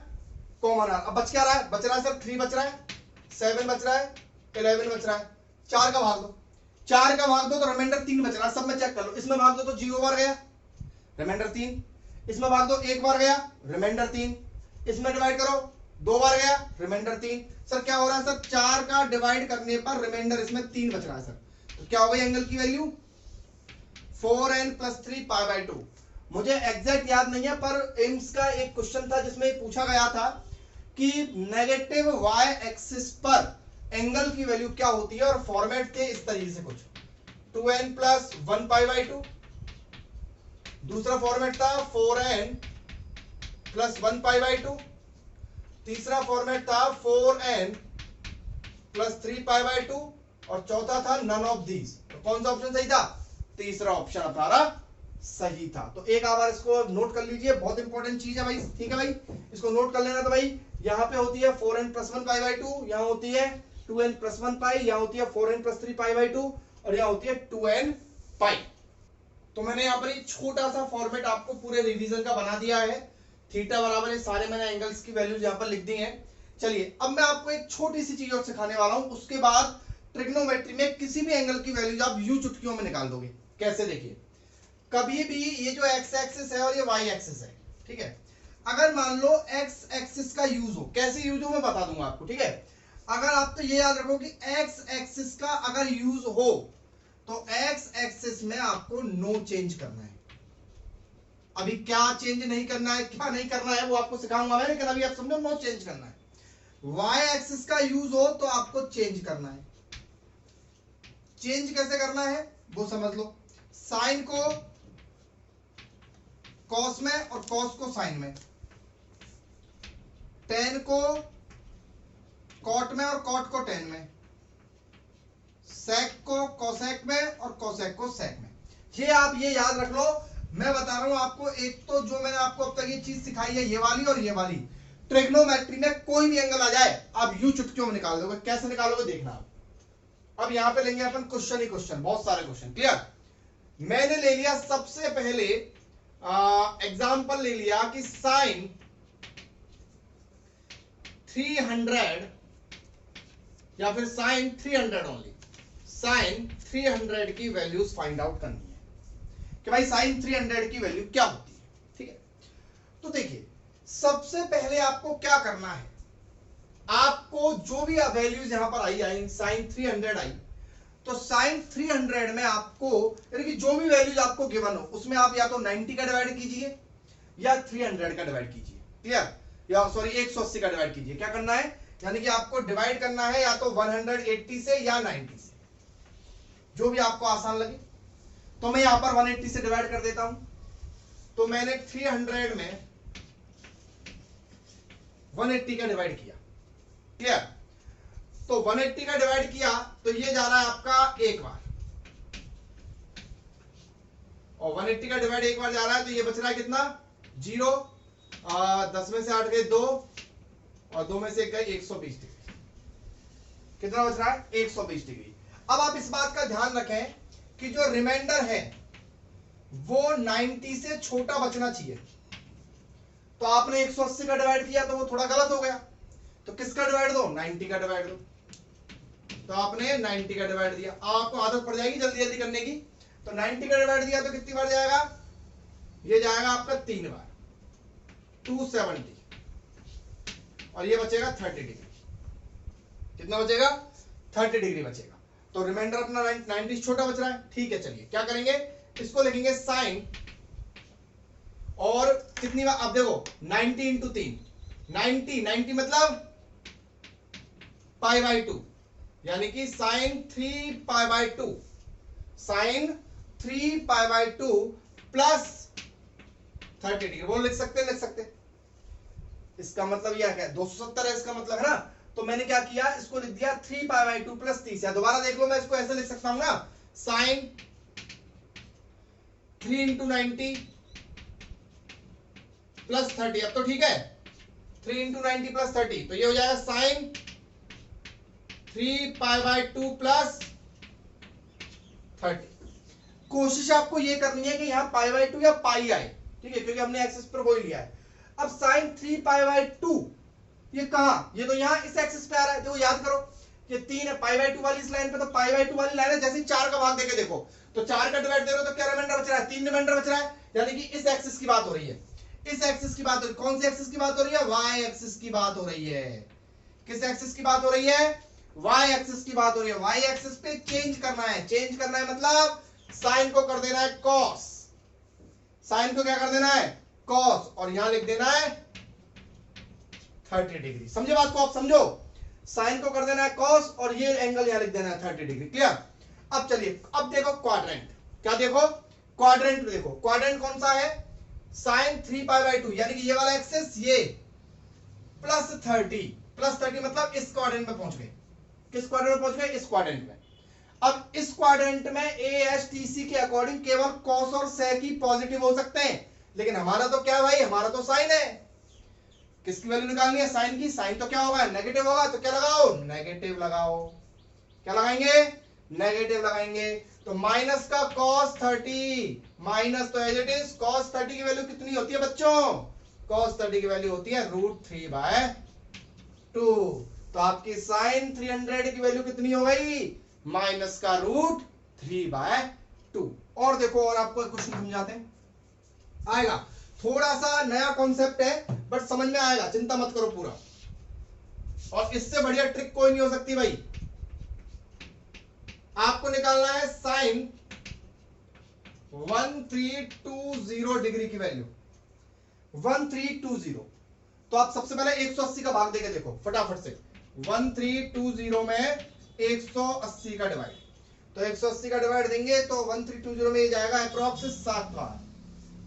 [SPEAKER 1] कॉमन आ रहा है। अब बच क्या रहा है, बच रहा है सर 3 बच रहा है, 7 बच रहा है, 11 बच रहा है, 4 का भाग दो, 4 का भाग दो तो रिमाइंडर 3 बच रहा है। सब में चेक कर लो, इसमें भाग दो तो 0 बार गया रिमाइंडर 3, इसमें भाग दो 1 बार गया रिमाइंडर 3, इसमें डिवाइड करो 2 बार गया रिमाइंडर 3। सर क्या हो रहा है सर, 4 का डिवाइड करने पर रिमाइंडर इसमें 3 बच रहा है सर, तो क्या हो गई एंगल की वैल्यू 4n + 3 π/2। मुझे एग्जैक्ट याद नहीं है पर एम्स का एक क्वेश्चन था जिसमें पूछा गया था कि नेगेटिव y एक्सिस पर एंगल की वैल्यू क्या होती है, और फॉर्मेट थे इस तरीके से कुछ 2n + 1 π/2, दूसरा फॉर्मेट था 4n + 1 π/2, तीसरा फॉर्मेट था 4n + 3 π/2, और चौथा था नन ऑफ दीज। तो कौन सा ऑप्शन सही था, तीसरा ऑप्शन हमारा सही था। तो एक बार इसको नोट कर लीजिए, बहुत इंपॉर्टेंट चीज है भाई, ठीक है भाई, इसको नोट कर लेना। तो भाई यहाँ पे होती है 4n + 1 π/2, यहाँ होती है 2n + 1 π, यहाँ होती है 4n + 3 π/2, और यहाँ होती है 2n π। तो मैंने यहाँ पर एक छोटा सा फॉर्मेट आपको पूरे रिवीजन का बना दिया है, थीटा बराबर है, सारे मैंने एंगल्स की वैल्यूज यहाँ पर लिख दी हैं। चलिए अब मैं आपको एक छोटी सी चीज और सिखाने वाला हूं, उसके बाद ट्रिग्नोमेट्री में किसी भी एंगल की वैल्यूज आप यूं चुटकियों में निकाल दोगे। कैसे, देखिए कभी भी ये जो एक्स एक्सिस है और ये वाई एक्सिस है, ठीक है, अगर मान लो एक्स एक्सिस का यूज हो, कैसे यूज हो मैं बता दूंगा आपको, ठीक है। अगर आप तो ये याद रखो कि एक्स एक्सिस का अगर यूज हो तो एक्स एक्सिस में आपको नो चेंज करना है। अभी क्या चेंज नहीं करना है, क्या नहीं करना है वो आपको सिखाऊंगा मैं, लेकिन अभी आप समझो नो चेंज करना है। वाई एक्सिस का यूज हो तो आपको चेंज करना है। चेंज कैसे करना है वो समझ लो, साइन को कॉस में और कॉस को साइन में, टेन को कॉट में और कॉट को टेन में, सेक को कोसेक में और कोसेक को सेक में। ये आप ये याद रख लो। मैं बता रहा हूं आपको, एक तो जो मैंने आपको अब तक ये चीज सिखाई है ये वाली और ये वाली, ट्रिग्नोमेट्री में कोई भी एंगल आ जाए आप यूं चुटकियों में निकाल दोगे। कैसे निकालोगे देखना आप। अब यहां पे लेंगे अपन क्वेश्चन ही क्वेश्चन, बहुत सारे क्वेश्चन, क्लियर। मैंने ले लिया सबसे पहले एग्जाम्पल ले लिया कि साइन 300 या फिर साइन 300 ओनली, साइन 300 की वैल्यूज फाइंड आउट करनी है कि भाई साइन 300 की वैल्यू क्या होती है, ठीक है। तो देखिए सबसे पहले आपको क्या करना है, आपको जो भी वैल्यूज यहां पर आई साइन 300 आई, तो साइन 300 में आपको यानी कि जो भी वैल्यूज आपको गिवन हो उसमें आप या तो 90 का डिवाइड कीजिए या 300 का डिवाइड कीजिए, क्लियर, या सॉरी 180 का डिवाइड कीजिए। क्या करना है, यानी कि आपको डिवाइड करना है या तो 180 से या 90 से, जो भी आपको आसान लगे। तो मैं यहां पर 180 से डिवाइड कर देता हूं। तो मैंने 300 में 180 का डिवाइड किया, क्लियर। तो 180 का डिवाइड किया तो ये जा रहा है आपका एक बार, और 180 का डिवाइड एक बार जा रहा है तो ये बच रहा है कितना 0, 10 में से 8 गए 2 और 2 में से 1 गए 120 डिग्री। कितना बच रहा है 120 डिग्री। अब आप इस बात का ध्यान रखें कि जो रिमाइंडर है वो 90 से छोटा बचना चाहिए। तो आपने 180 का डिवाइड किया तो वो थोड़ा गलत हो गया, तो किसका डिवाइड दो 90 का डिवाइड दो। तो आपने 90 का डिवाइड दिया, आपको आदत पड़ जाएगी जल्दी जल्दी करने की। तो 90 का डिवाइड दिया तो कितनी बार जाएगा, ये जाएगा आपका 3 बार 270, और ये बचेगा 30 डिग्री। कितना बचेगा 30 डिग्री बचेगा। तो रिमाइंडर अपना 90 छोटा बच रहा है, ठीक है। चलिए क्या करेंगे, इसको लिखेंगे साइन, और कितनी बार, अब देखो 90 इंटू 3 90 मतलब π/2, यानी कि साइन 3 π/2, साइन 3π/2 प्लस 30 डिग्री। वो लिख सकते। इसका मतलब यह क्या है, 270 है इसका मतलब, है ना। तो मैंने क्या किया, इसको लिख दिया 3π/2 प्लस 30। या दोबारा देख लो, मैं इसको ऐसे लिख सकता हूं ना, साइन 3 × 90 प्लस 30। अब तो ठीक है, 3 × 90 प्लस 30, तो ये हो जाएगा साइन 3π/2 प्लस 30। कोशिश आपको ये करनी है कि यहाँ π/2 या पाई आए, ठीक है, क्योंकि हमने एक्सिस पर वही लिया है। अब साइन 3π/2 ये कहां, ये तो यहाँ इस एक्सिस पे आ रहा है। देखो याद करो, ये 3 है π/2 वाली इस लाइन पे, तो π/2 वाली लाइन है, जैसे 4 का भाग देके देखो, तो 4 का डिवाइड दे रहे हो तो क्या रिमाइंडर बच रहा है, 3 रिमाइंडर बच रहा है। यानी कि इस एक्सिस की बात हो रही है, इस एक्सिस की बात हो रही है। कौन सी एक्सिस की बात हो रही है, वाई एक्सिस की बात हो रही है। किस एक्सिस की बात हो रही है, वाई एक्सिस की बात हो रही है। वाई एक्सिस पे चेंज करना है, चेंज करना है मतलब साइन को कर देना है कॉस, साइन को क्या कर देना है, कॉस, और यहां लिख देना है 30 डिग्री। समझे बात को, आप समझो, साइन को कर देना है कॉस और ये एंगल यहां लिख देना है 30 डिग्री। क्लियर। अब चलिए, अब देखो क्वाड्रेंट, क्या देखो, क्वाड्रेंट देखो। क्वाड्रेंट कौन सा है, साइन 3π/2, यानी कि ये वाला एक्सिस, ये प्लस 30 मतलब इस क्वाड्रेंट में पहुंच गए। किस क्वाड्रेंट में पहुंच गए, इस क्वाड्रेंट में। अब इस क्वाड्रेंट में ASTC के अकॉर्डिंग केवल कॉस और सेक ही पॉजिटिव हो सकते हैं, लेकिन हमारा तो क्या भाई, हमारा तो साइन है। किसकी वैल्यू निकालनी है, साइन की। साइन तो क्या होगा, नेगेटिव होगा, तो क्या लगाओ, नेगेटिव लगाओ। क्या लगाएंगे, नेगेटिव लगाएंगे। तो माइनस का cos 30, माइनस तो एज इट इज, cos 30 की वैल्यू कितनी होती है बच्चों, cos 30 की वैल्यू होती है √3/2। तो आपकी साइन 300 की वैल्यू कितनी हो गई, माइनस का √3/2। और देखो, और आपको क्वेश्चन समझाते हैं, आएगा। थोड़ा सा नया कॉन्सेप्ट है बट समझ में आएगा, चिंता मत करो पूरा। और इससे बढ़िया ट्रिक कोई नहीं हो सकती भाई। आपको निकालना है साइन 1320 डिग्री की वैल्यू, 1320। तो आप सबसे पहले 180 का भाग देके देखो फटाफट से। 1320 में 180 का डिवाइड, तो 180 का डिवाइड देंगे तो 1320 में ये जाएगा अप्रॉक्स 7 बार,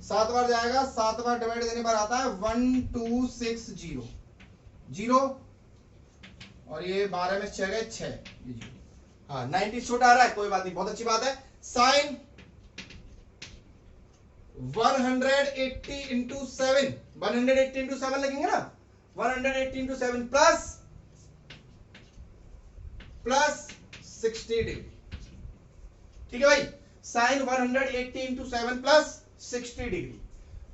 [SPEAKER 1] 7 बार जाएगा। 7 बार डिवाइड देने पर आता है 1260 जीरो, और ये 12 में 6 गए 6। हाँ 90 छोटा आ रहा है, कोई बात नहीं, बहुत अच्छी बात है। साइन 180 इंटू 7, 180 इंटू 7 लगेंगे ना, 180 इंटू 7 प्लस 60 डिग्री। ठीक है भाई, साइन 180 इंटू 7 प्लस 60 डिग्री।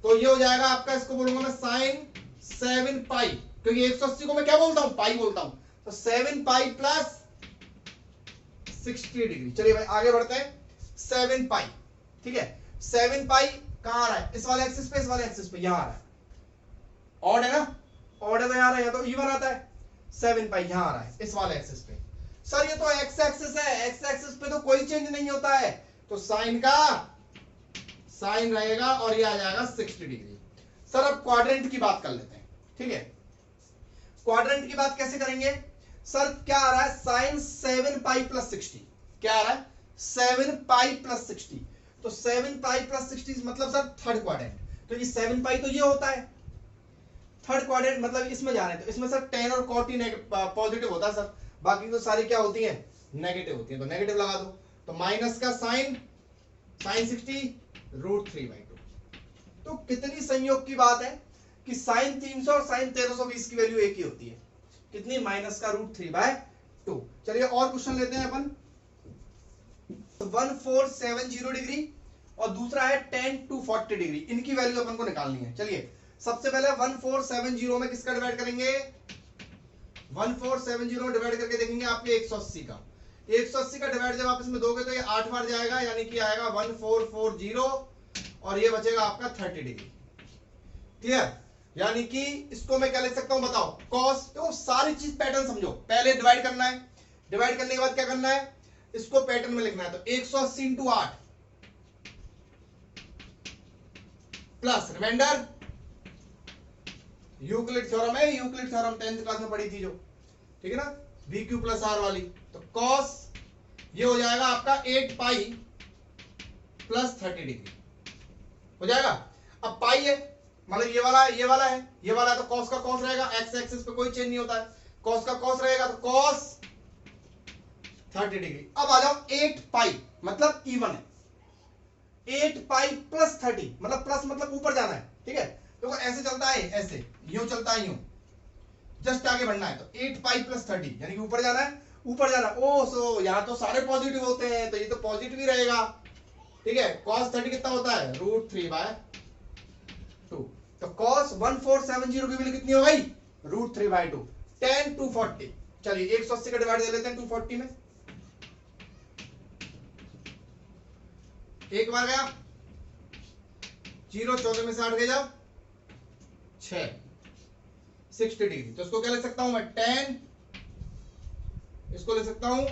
[SPEAKER 1] तो ये हो जाएगा आपका, इसको बोलूंगा मैं साइन 7 पाई, क्योंकि 180 को मैं क्या बोलता हूं, पाई बोलता हूं। तो 7 पाई प्लस 60 डिग्री। चलिए भाई आगे बढ़ते हैं। 7 पाई, ठीक है, 7 पाई कहां आ रहा है, इस वाले एक्सिस पे, इस वाले एक्सिस पे, यहां आ रहा है। ऑड है ना, ऑड है तो यहां आ रहा है, या तो इवन आता है। 7 पाई यहां आ रहा है इस वाले एक्सिस पे। सर ये तो एक्स एक्सिस है, एक्स एक्सिस पे तो कोई चेंज नहीं होता है, तो साइन का साइन रहेगा और ये आ जाएगा 60 डिग्री। सर अब क्वाड्रेंट की बात कर लेते हैं, ठीक है। क्वाड्रेंट की बात कैसे करेंगे, सर क्या आ रहा है, साइन 7 पाई प्लस 60, क्या आ रहा है, 7 पाई प्लस 60। तो 7 पाई प्लस 60 मतलब सर थर्ड क्वाड्रेंट, क्योंकि 7 पाई तो ये होता है थर्ड क्वाड्रेंट, मतलब इसमें जा रहे हैं, तो इसमें सर tan और cot पॉजिटिव होता है सर, बाकी तो सारी क्या होती है, नेगेटिव होती है, तो नेगेटिव लगा दो। तो माइनस का साइन 60 √3/2। तो कितनी संयोग की बात है कि साइन 300 और साइन 1320 की वैल्यू एक ही होती है, कितनी, माइनस का √3/2। चलिए और क्वेश्चन लेते हैं अपन। 1470 डिग्री और दूसरा है tan 240 डिग्री, इनकी वैल्यू अपन को निकालनी है। चलिए सबसे पहले 1470 में किसका डिवाइड करेंगे, 1470 में डिवाइड करके देखेंगे आपके 180 का। 180 का डिवाइड जब आप इसमें दोगे तो ये 8 बार जाएगा, यानी कि आएगा 1440 और ये बचेगा आपका 30 डिग्री। क्लियर, यानी कि इसको मैं क्या लिख सकता हूं बताओ, कॉस। तो सारी चीज पैटर्न समझो, पहले डिवाइड करना है, डिवाइड करने के बाद क्या करना है, इसको पैटर्न में लिखना है। तो 180 into 8 plus remainder, Euclid theorem है, यूक्लिड थ्योरम 10th क्लास में पढ़ी थी जो, ठीक है ना, BQ प्लस R वाली। तो cos ये हो जाएगा आपका 8 पाई प्लस 30 डिग्री हो जाएगा। अब पाई है, मतलब ये वाला है, ये वाला है, ये वाला है, तो कॉस का कॉस रहेगा, एक्स एक्सिस पे कोई चेंज नहीं होता है, कॉस का कॉस रहेगा तो कॉस 30 डिग्री। अब आ जाओ 8 पाई, मतलब इवन है, 8 पाई प्लस 30, मतलब प्लस मतलब ऊपर जाना है, ठीक है। तो ऐसे चलता है, ऐसे यूं चलता है, यूं जस्ट आगे बढ़ना है, तो 8 पाई प्लस 30 यानी कि ऊपर जाना है, ऊपर जाना। ओ सो यहाँ तो सारे पॉजिटिव होते हैं, तो ये तो पॉजिटिव ही रहेगा, ठीक है। cos 30 कितना होता है, √3/2। तो cos 1470 की वैल्यू कितनी हो गई, √3/2, 10 240। चलिए 180 का डिवाइड दे लेते हैं 240 में, एक बार गया, 0 14 में से 8 गए जब 6, 60 डिग्री। तो इसको क्या ले सकता हूं मैं, 10, इसको ले सकता हूं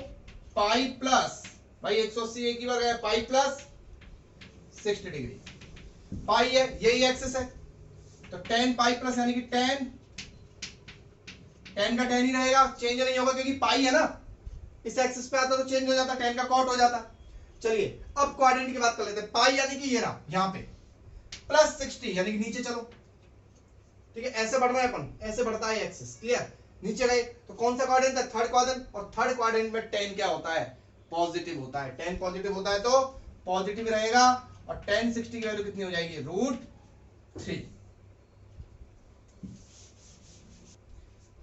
[SPEAKER 1] पाई प्लस, भाई 180 एक ही बार गया, पाई प्लस 60 डिग्री। पाई है, यही एक्सिस है, तो 10 पाई प्लस यानी कि 10 का 10 ही रहेगा, चेंज नहीं होगा क्योंकि पाई है ना, इस एक्सिस पे आता तो चेंज हो जाता, 10 का कॉट हो जाता। चलिए अब क्वाड्रेंट की बात कर लेते हैं। पाई यानी कि ये रहा यहां पे, प्लस 60 यानी कि नीचे चलो, ठीक है, ऐसे बढ़ रहे हैं अपन, ऐसे बढ़ता है एक्सिस, क्लियर। नीचे गए तो कौन सा क्वाड्रेंट है, थर्ड क्वाड्रेंट, और थर्ड क्वाड्रेंट में 10 क्या होता है, पॉजिटिव होता है। 10 पॉजिटिव होता है तो पॉजिटिव रहेगा, और 10 60 की वैल्यू कितनी हो जाएगी, √3।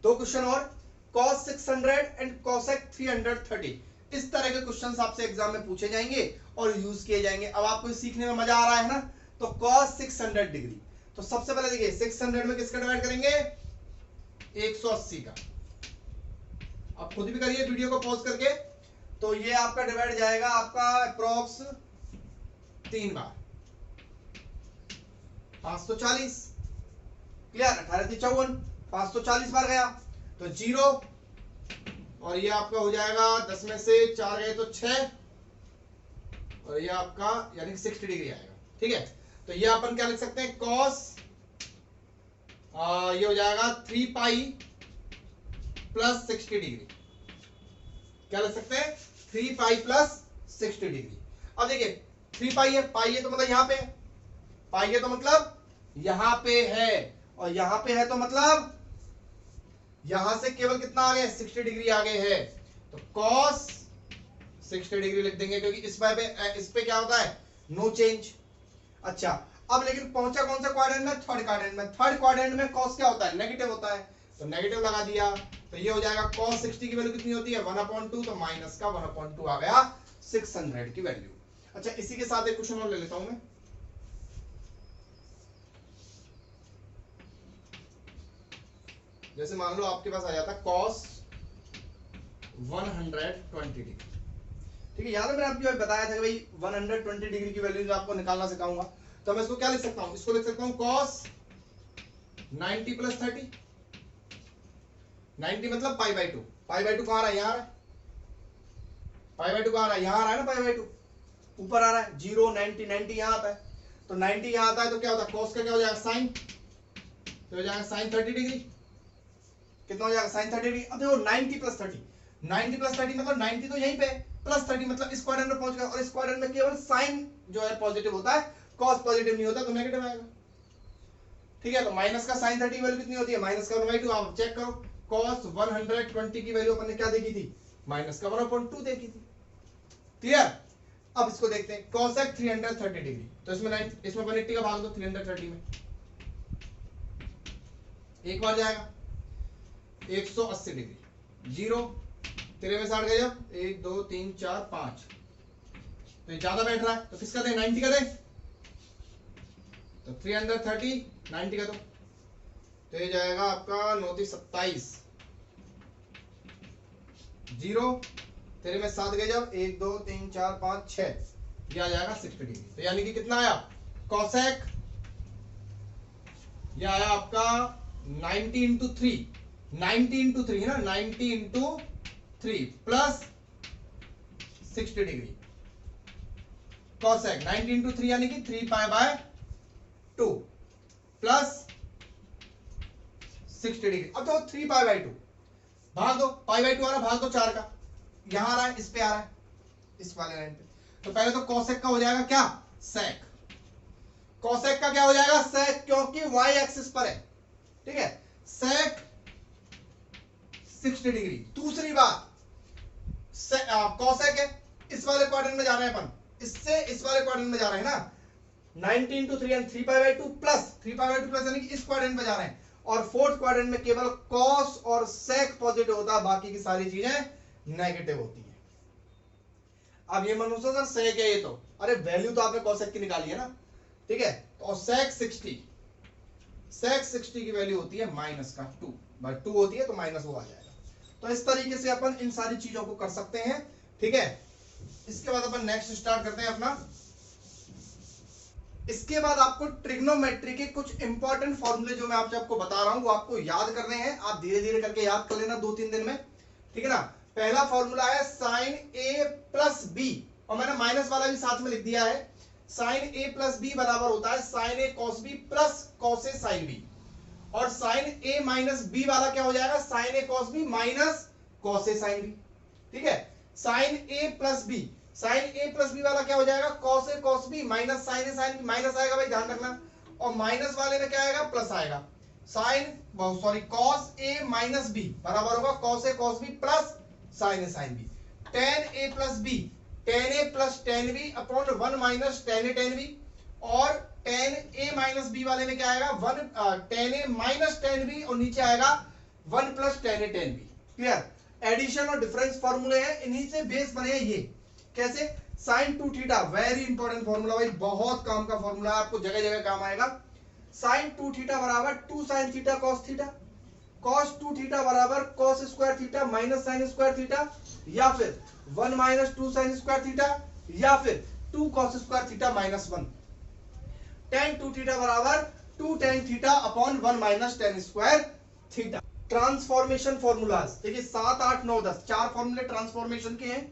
[SPEAKER 1] दो क्वेश्चन और, cos 600 एंड cosec 330, इस तरह के क्वेश्चंस आपसे एग्जाम में पूछे जाएंगे और यूज किए जाएंगे। अब आपको सीखने में मजा आ रहा है ना, तो cos 600 डिग्री, तो सबसे पहले देखिए 600 में किसका डिवाइड करेंगे, 180 का। आप खुद भी करिए वीडियो को पॉज करके, तो ये आपका डिवाइड जाएगा आपका अप्रोक्स 3 बार, 540, क्लियर। 18 54, 540 बार गया तो 0, और ये आपका हो जाएगा 10 में से 4 गए तो 6, और ये आपका यानी कि 60 डिग्री आएगा, ठीक है। तो ये अपन क्या लिख सकते हैं, cos ये हो जाएगा 3 पाई प्लस 60 डिग्री, क्या लिख सकते हैं, 3 पाई प्लस 60 डिग्री। अब देखिए 3 पाई है, पाई है तो मतलब यहां पे है, पाई है तो मतलब यहां पे है, और यहां पे है तो मतलब यहां से केवल कितना आगे, 60 डिग्री आगे है, तो cos 60 डिग्री लिख देंगे, क्योंकि इस पे क्या होता है, नो चेंज। अच्छा अब लेकिन पहुंचा कौन सा क्वाड्रेंट में, थर्ड क्वाड्रेंट में। थर्ड क्वाड्रेंट में cos क्या होता है, नेगेटिव होता है, तो नेगेटिव लगा दिया, तो ये हो जाएगा cos 60 की वैल्यू कितनी होती है, 1/2, तो माइनस का 1/2 आ गया 600 की वैल्यू। अच्छा इसी के साथ एक क्वेश्चन और ले लेता हूं मैं, जैसे मान लो आपके पास आ जाता cos 120 डिग्री, ठीक है। याद है मैंने आपको बताया था कि भाई 120 डिग्री की वैल्यू आपको निकालना सिखाऊंगा, तो मैं इसको क्या लिख सकता हूं, इसको लिख सकता हूं cos 90 प्लस 30, 90 मतलब π/2, π/2 कहां आ रहा है, यहां आ रहा है, π/2 कहां आ रहा है, यहां आ रहा है ना, π/2 ऊपर आ रहा है, 0 90 90 यहां आता है, तो 90 यहां आता है तो क्या होता है, cos का क्या हो जाएगा, साइन, तो हो जाएगा sin 30 डिग्री, कितना हो जाएगा, sin 30 डिग्री। अब देखो 90 प्लस 30, 90 प्लस 30 मतलब 90 तो यहीं पे, प्लस 30 मतलब इस क्वाड्रेंट में पहुंच गया, और इस क्वाड्रेंट में केवल साइन जो है पॉजिटिव होता है, cos पॉजिटिव नहीं होता, तो नेगेटिव आएगा, ठीक है। तो माइनस का sin 30 की वैल्यू कितनी होती है, माइनस का 1/2, आप चेक करो, cos 120 की वैल्यू अपन ने क्या देखी थी, माइनस का 1/2 देखी थी, क्लियर। अब इसको देखते हैं, cosec 330 डिग्री, तो इसमें 180 का भाग दो 330 में, एक बार जाएगा 180 डिग्री, 0 तेरे में 60 गए जब 1 2 3 4 5, तो ये ज्यादा बैठ रहा है, तो किसका दे, 90 का दे, तो 330 90 का दो, तो ये जाएगा आपका 9 27, 0 तेरे में 7 गए जब 1 2 3 4 5 6, ये आ जाएगा 60 डिग्री। तो यानी कि कितना आया, cosec ये आया आपका 90 इंटू 3, 90 इंटू 3 है ना, 90 into 3 plus 60 degree, cosec 90 into 3 यानी कि 3π/2 प्लस 60 डिग्री। अब तो 3π/2 भाग दो, π/2 आ रहा, भाग दो 4 का, यहां आ रहा है, इस पे आ रहा है, इस वाले लाइन पे, तो पहले तो कोसेक का हो जाएगा क्या, सेक। कोसेक का क्या हो जाएगा, सेक, क्योंकि वाई एक्सिस पर है, ठीक है, सेक 60 डिग्री। दूसरी बात, कोसेक है, इस वाले क्वाड्रेंट में जा रहे हैं अपन, इससे इस वाले क्वाड्रेंट में जा रहे हैं ना, 90 into 3 and 3π/2 प्लस 3π/2 प्लस, यानी कि इस क्वाड्रेंट में जा रहे हैं, और फोर्थ क्वाड्रेंट में केवल कॉस और सेक पॉजिटिव होता है, बाकी की सारी चीजें नेगेटिव होती है। अब ये मनो सर सेक है ये तो, अरे वैल्यू तो आपने कोसेक की निकाली है ना, ठीक है, और सेक 60 की वैल्यू होती है माइनस का 2/2 होती है, तो माइनस वो आ जाएगा। तो इस तरीके से अपन इन सारी चीजों को कर सकते हैं, ठीक है। इसके बाद अपन नेक्स्ट स्टार्ट करते हैं अपना। इसके बाद आपको ट्रिग्नोमेट्री के कुछ इंपॉर्टेंट फॉर्मूले जो मैं आपको बता रहा हूं वो आपको याद करने हैं। आप धीरे धीरे करके याद कर लेना 2-3 दिन में, ठीक है ना। पहला फॉर्मूला है साइन ए प्लस बी, और मैंने माइनस वाला भी साथ में लिख दिया है। साइन ए प्लस बी बराबर होता है sign A cos B plus cos A sine B, और साइन ए माइनस बी वाला क्या हो जाएगा, sign A cos B minus cos A sine B, ठीक है। साइन ए प्लस बी, साइन ए प्लस बी वाला क्या हो जाएगा, cos A cos B minus sign A sine B, minus आएगा भाई ध्यान रखना, और माइनस वाले में क्या आएगा, प्लस आएगा। कॉस ए माइनस बी बराबर होगा cos A cos B plus sine A sine B. Tan A plus B, tan A plus tan B upon 1 minus tan A tan B, और टेन ए माइनस बी वाले में क्या आएगा, tan A minus tan B, और नीचे आएगा 1 plus tan A tan B. Clear. Addition और difference फॉर्मूले हैं, इन्हीं से बेस बने हैं ये। कैसे, साइन 2 थीटा, वेरी इंपॉर्टेंट फॉर्मूला भाई, बहुत काम का फॉर्मूला है, आपको जगह जगह काम आएगा। साइन 2 थीटा बराबर 2 sine theta cos theta, cos 2 theta बराबर cos square theta minus sine square theta, या फिर 1 माइनस 2 साइन स्क्वायर थीटा, या फिर 2 cos square theta minus 1। tan 2 theta बराबर 2 tan theta upon 1 minus tan square theta. Transformation formulas देखिए 7, 8, 9, 10 चार फॉर्मूले transformation के हैं।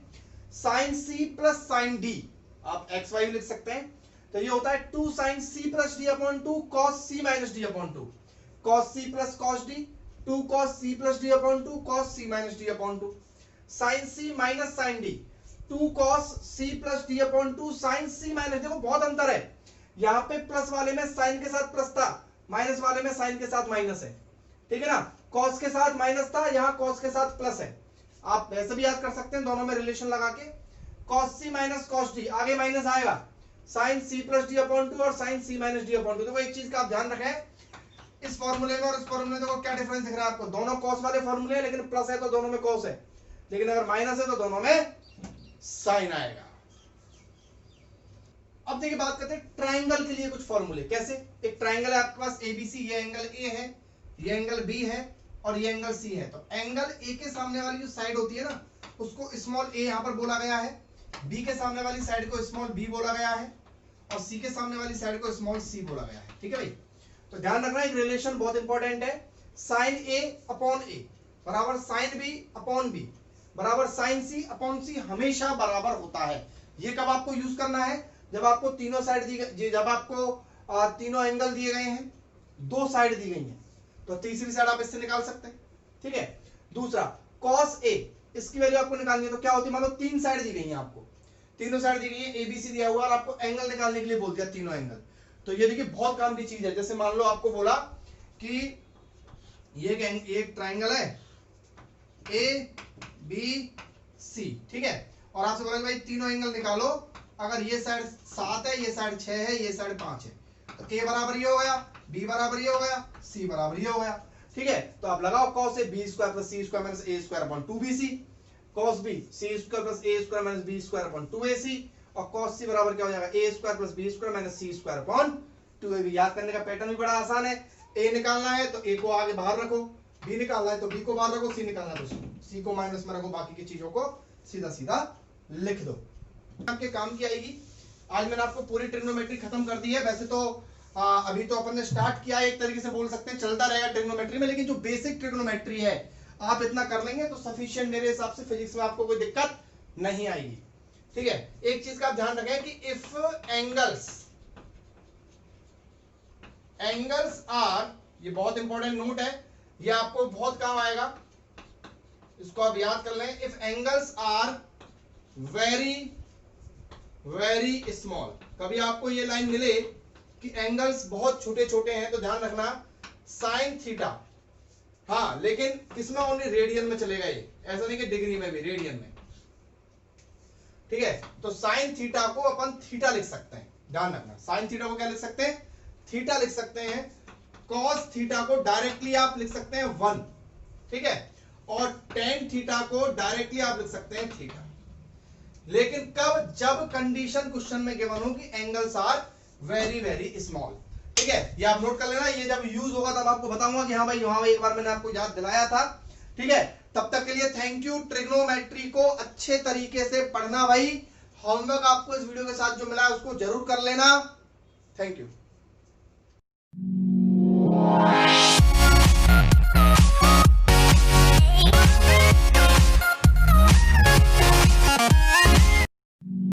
[SPEAKER 1] Sine C plus sine D, आप एक्स वाई लिख सकते हैं, तो ये होता है 2 sine C plus D upon 2 cos C minus D upon 2, cos C plus cos D, 2 cos C plus D upon 2 cos C minus D upon 2। Sine C minus sine D, 2 cos C plus D upon 2 sine C minus, देखो बहुत अंतर है, यहाँ पे plus वाले में sign के साथ प्लस था, माइनस वाले में साइन के साथ माइनस है, ठीक है ना। कॉस के साथ माइनस था, यहाँ कॉस के साथ प्लस है, आप वैसे भी याद कर सकते हैं दोनों में रिलेशन लगा के। Cos C minus cos D, आगे माइनस आएगा, sine C plus D upon 2 और sine C minus D upon 2। देखो एक चीज का आप ध्यान रखें, इस फॉर्मूले में और इस फॉर्मूले में देखो क्या डिफरेंस दिख रहा है आपको, दोनों कॉस वाले फॉर्मूले हैं, लेकिन प्लस है तो दोनों में कॉस है, लेकिन अगर माइनस है तो दोनों में साइन आएगा। अब देखिए बात करते हैं ट्राइंगल के लिए कुछ फॉर्मूले। कैसे, एक ट्राइंगल है आपके पास एबीसी, ये एंगल ए है, ये एंगल बी है, और ये एंगल सी है। तो एंगल ए के सामने वाली जो साइड होती है ना, उसको स्मॉल ए यहां पर बोला गया है, बी के सामने वाली साइड को स्मॉल बी बोला गया है, और सी के सामने वाली साइड को स्मॉल सी बोला गया है, ठीक है भाई। तो ध्यान रखना एक रिलेशन बहुत इंपॉर्टेंट है, साइन ए अपॉन ए बराबर साइन बी अपॉन बी बराबर साइन सी अपॉन सी, हमेशा बराबर होता है। ये कब आपको यूज करना है, जब आपको तीनों साइड दी गई, जब आपको तीनों एंगल दिए गए हैं, दो साइड दी गई हैं, तो तीसरी साइड आप इससे निकाल सकते हैं, ठीक है। दूसरा कॉस ए, इसकी वैल्यू आपको निकालनी है, तो क्या होती है, मान लो तीन साइड दी गई है, आपको तीनों साइड दी गई है, एबीसी दिया हुआ, और आपको एंगल निकालने के लिए बोल दिया तीनों एंगल। तो ये देखिए बहुत काम की चीज है। जैसे मान लो आपको बोला कि ये एक ट्राइंगल है ए बी सी, ठीक है, और आपसे बोला भाई तीनों एंगल निकालो, अगर ये साइड 7 है, ये साइड 6 है, ये साइड 5 है, तो ए बराबर ये हो गया, बी बराबर ये हो गया, सी बराबर ये हो गया, ठीक है। तो आप लगाओ cos A B square plus C square minus A square upon 2bc, cos B C square plus A square minus B square upon 2ac, और cos सी बराबर क्या हो जाएगा, A square plus B square minus C square upon 2ab। याद करने का pattern भी बड़ा आसान है, ए निकालना है तो ए को आगे बाहर रखो, बी निकालना है तो बी को बाहर रखो, सी निकालना है तो सी को माइनस में रखो, बाकी की चीजों को सीधा सीधा लिख दो, आपके काम की आएगी। आज मैंने आपको पूरी ट्रिग्नोमेट्री खत्म कर दी है। वैसे तो अभी तो अपन ने स्टार्ट किया है, एक तरीके से बोल सकते हैं चलता रहेगा ट्रिग्नोमेट्री में, लेकिन जो बेसिक ट्रिग्नोमेट्री है आप इतना कर लेंगे तो सफिशिएंट मेरे हिसाब से फिजिक्स में आपको कोई दिक्कत नहीं आएगी, ठीक है। एक चीज का आप ध्यान रखें कि इफ एंगल्स आर, ये बहुत इंपॉर्टेंट नोट है, ये आपको बहुत काम आएगा, इसको आप याद कर लें। If angles are very very small. कभी आपको ये लाइन मिले कि एंगल्स बहुत छोटे छोटे हैं तो ध्यान रखना साइन थीटा, हाँ लेकिन किसमें ओनली रेडियन में चलेगा ये, ऐसा नहीं कि डिग्री में भी, रेडियन में, ठीक है। तो साइन थीटा को अपन थीटा लिख सकते हैं, ध्यान रखना साइन थीटा को क्या लिख सकते हैं, थीटा लिख सकते हैं। कॉस थीटा को डायरेक्टली आप लिख सकते हैं 1, ठीक है, और टेन थीटा को डायरेक्टली आप लिख सकते हैं थीटा। लेकिन कब, जब कंडीशन क्वेश्चन में गिवन हो कि angles are very very small, ठीक है। ये आप नोट कर लेना, ये जब यूज होगा तब आपको बताऊंगा कि हाँ भाई वहां एक बार मैंने आपको याद दिलाया था, ठीक है। तब तक के लिए थैंक यू। ट्रिग्नोमेट्री को अच्छे तरीके से पढ़ना भाई, होमवर्क आपको इस वीडियो के साथ जो मिला है उसको जरूर कर लेना। Thank you.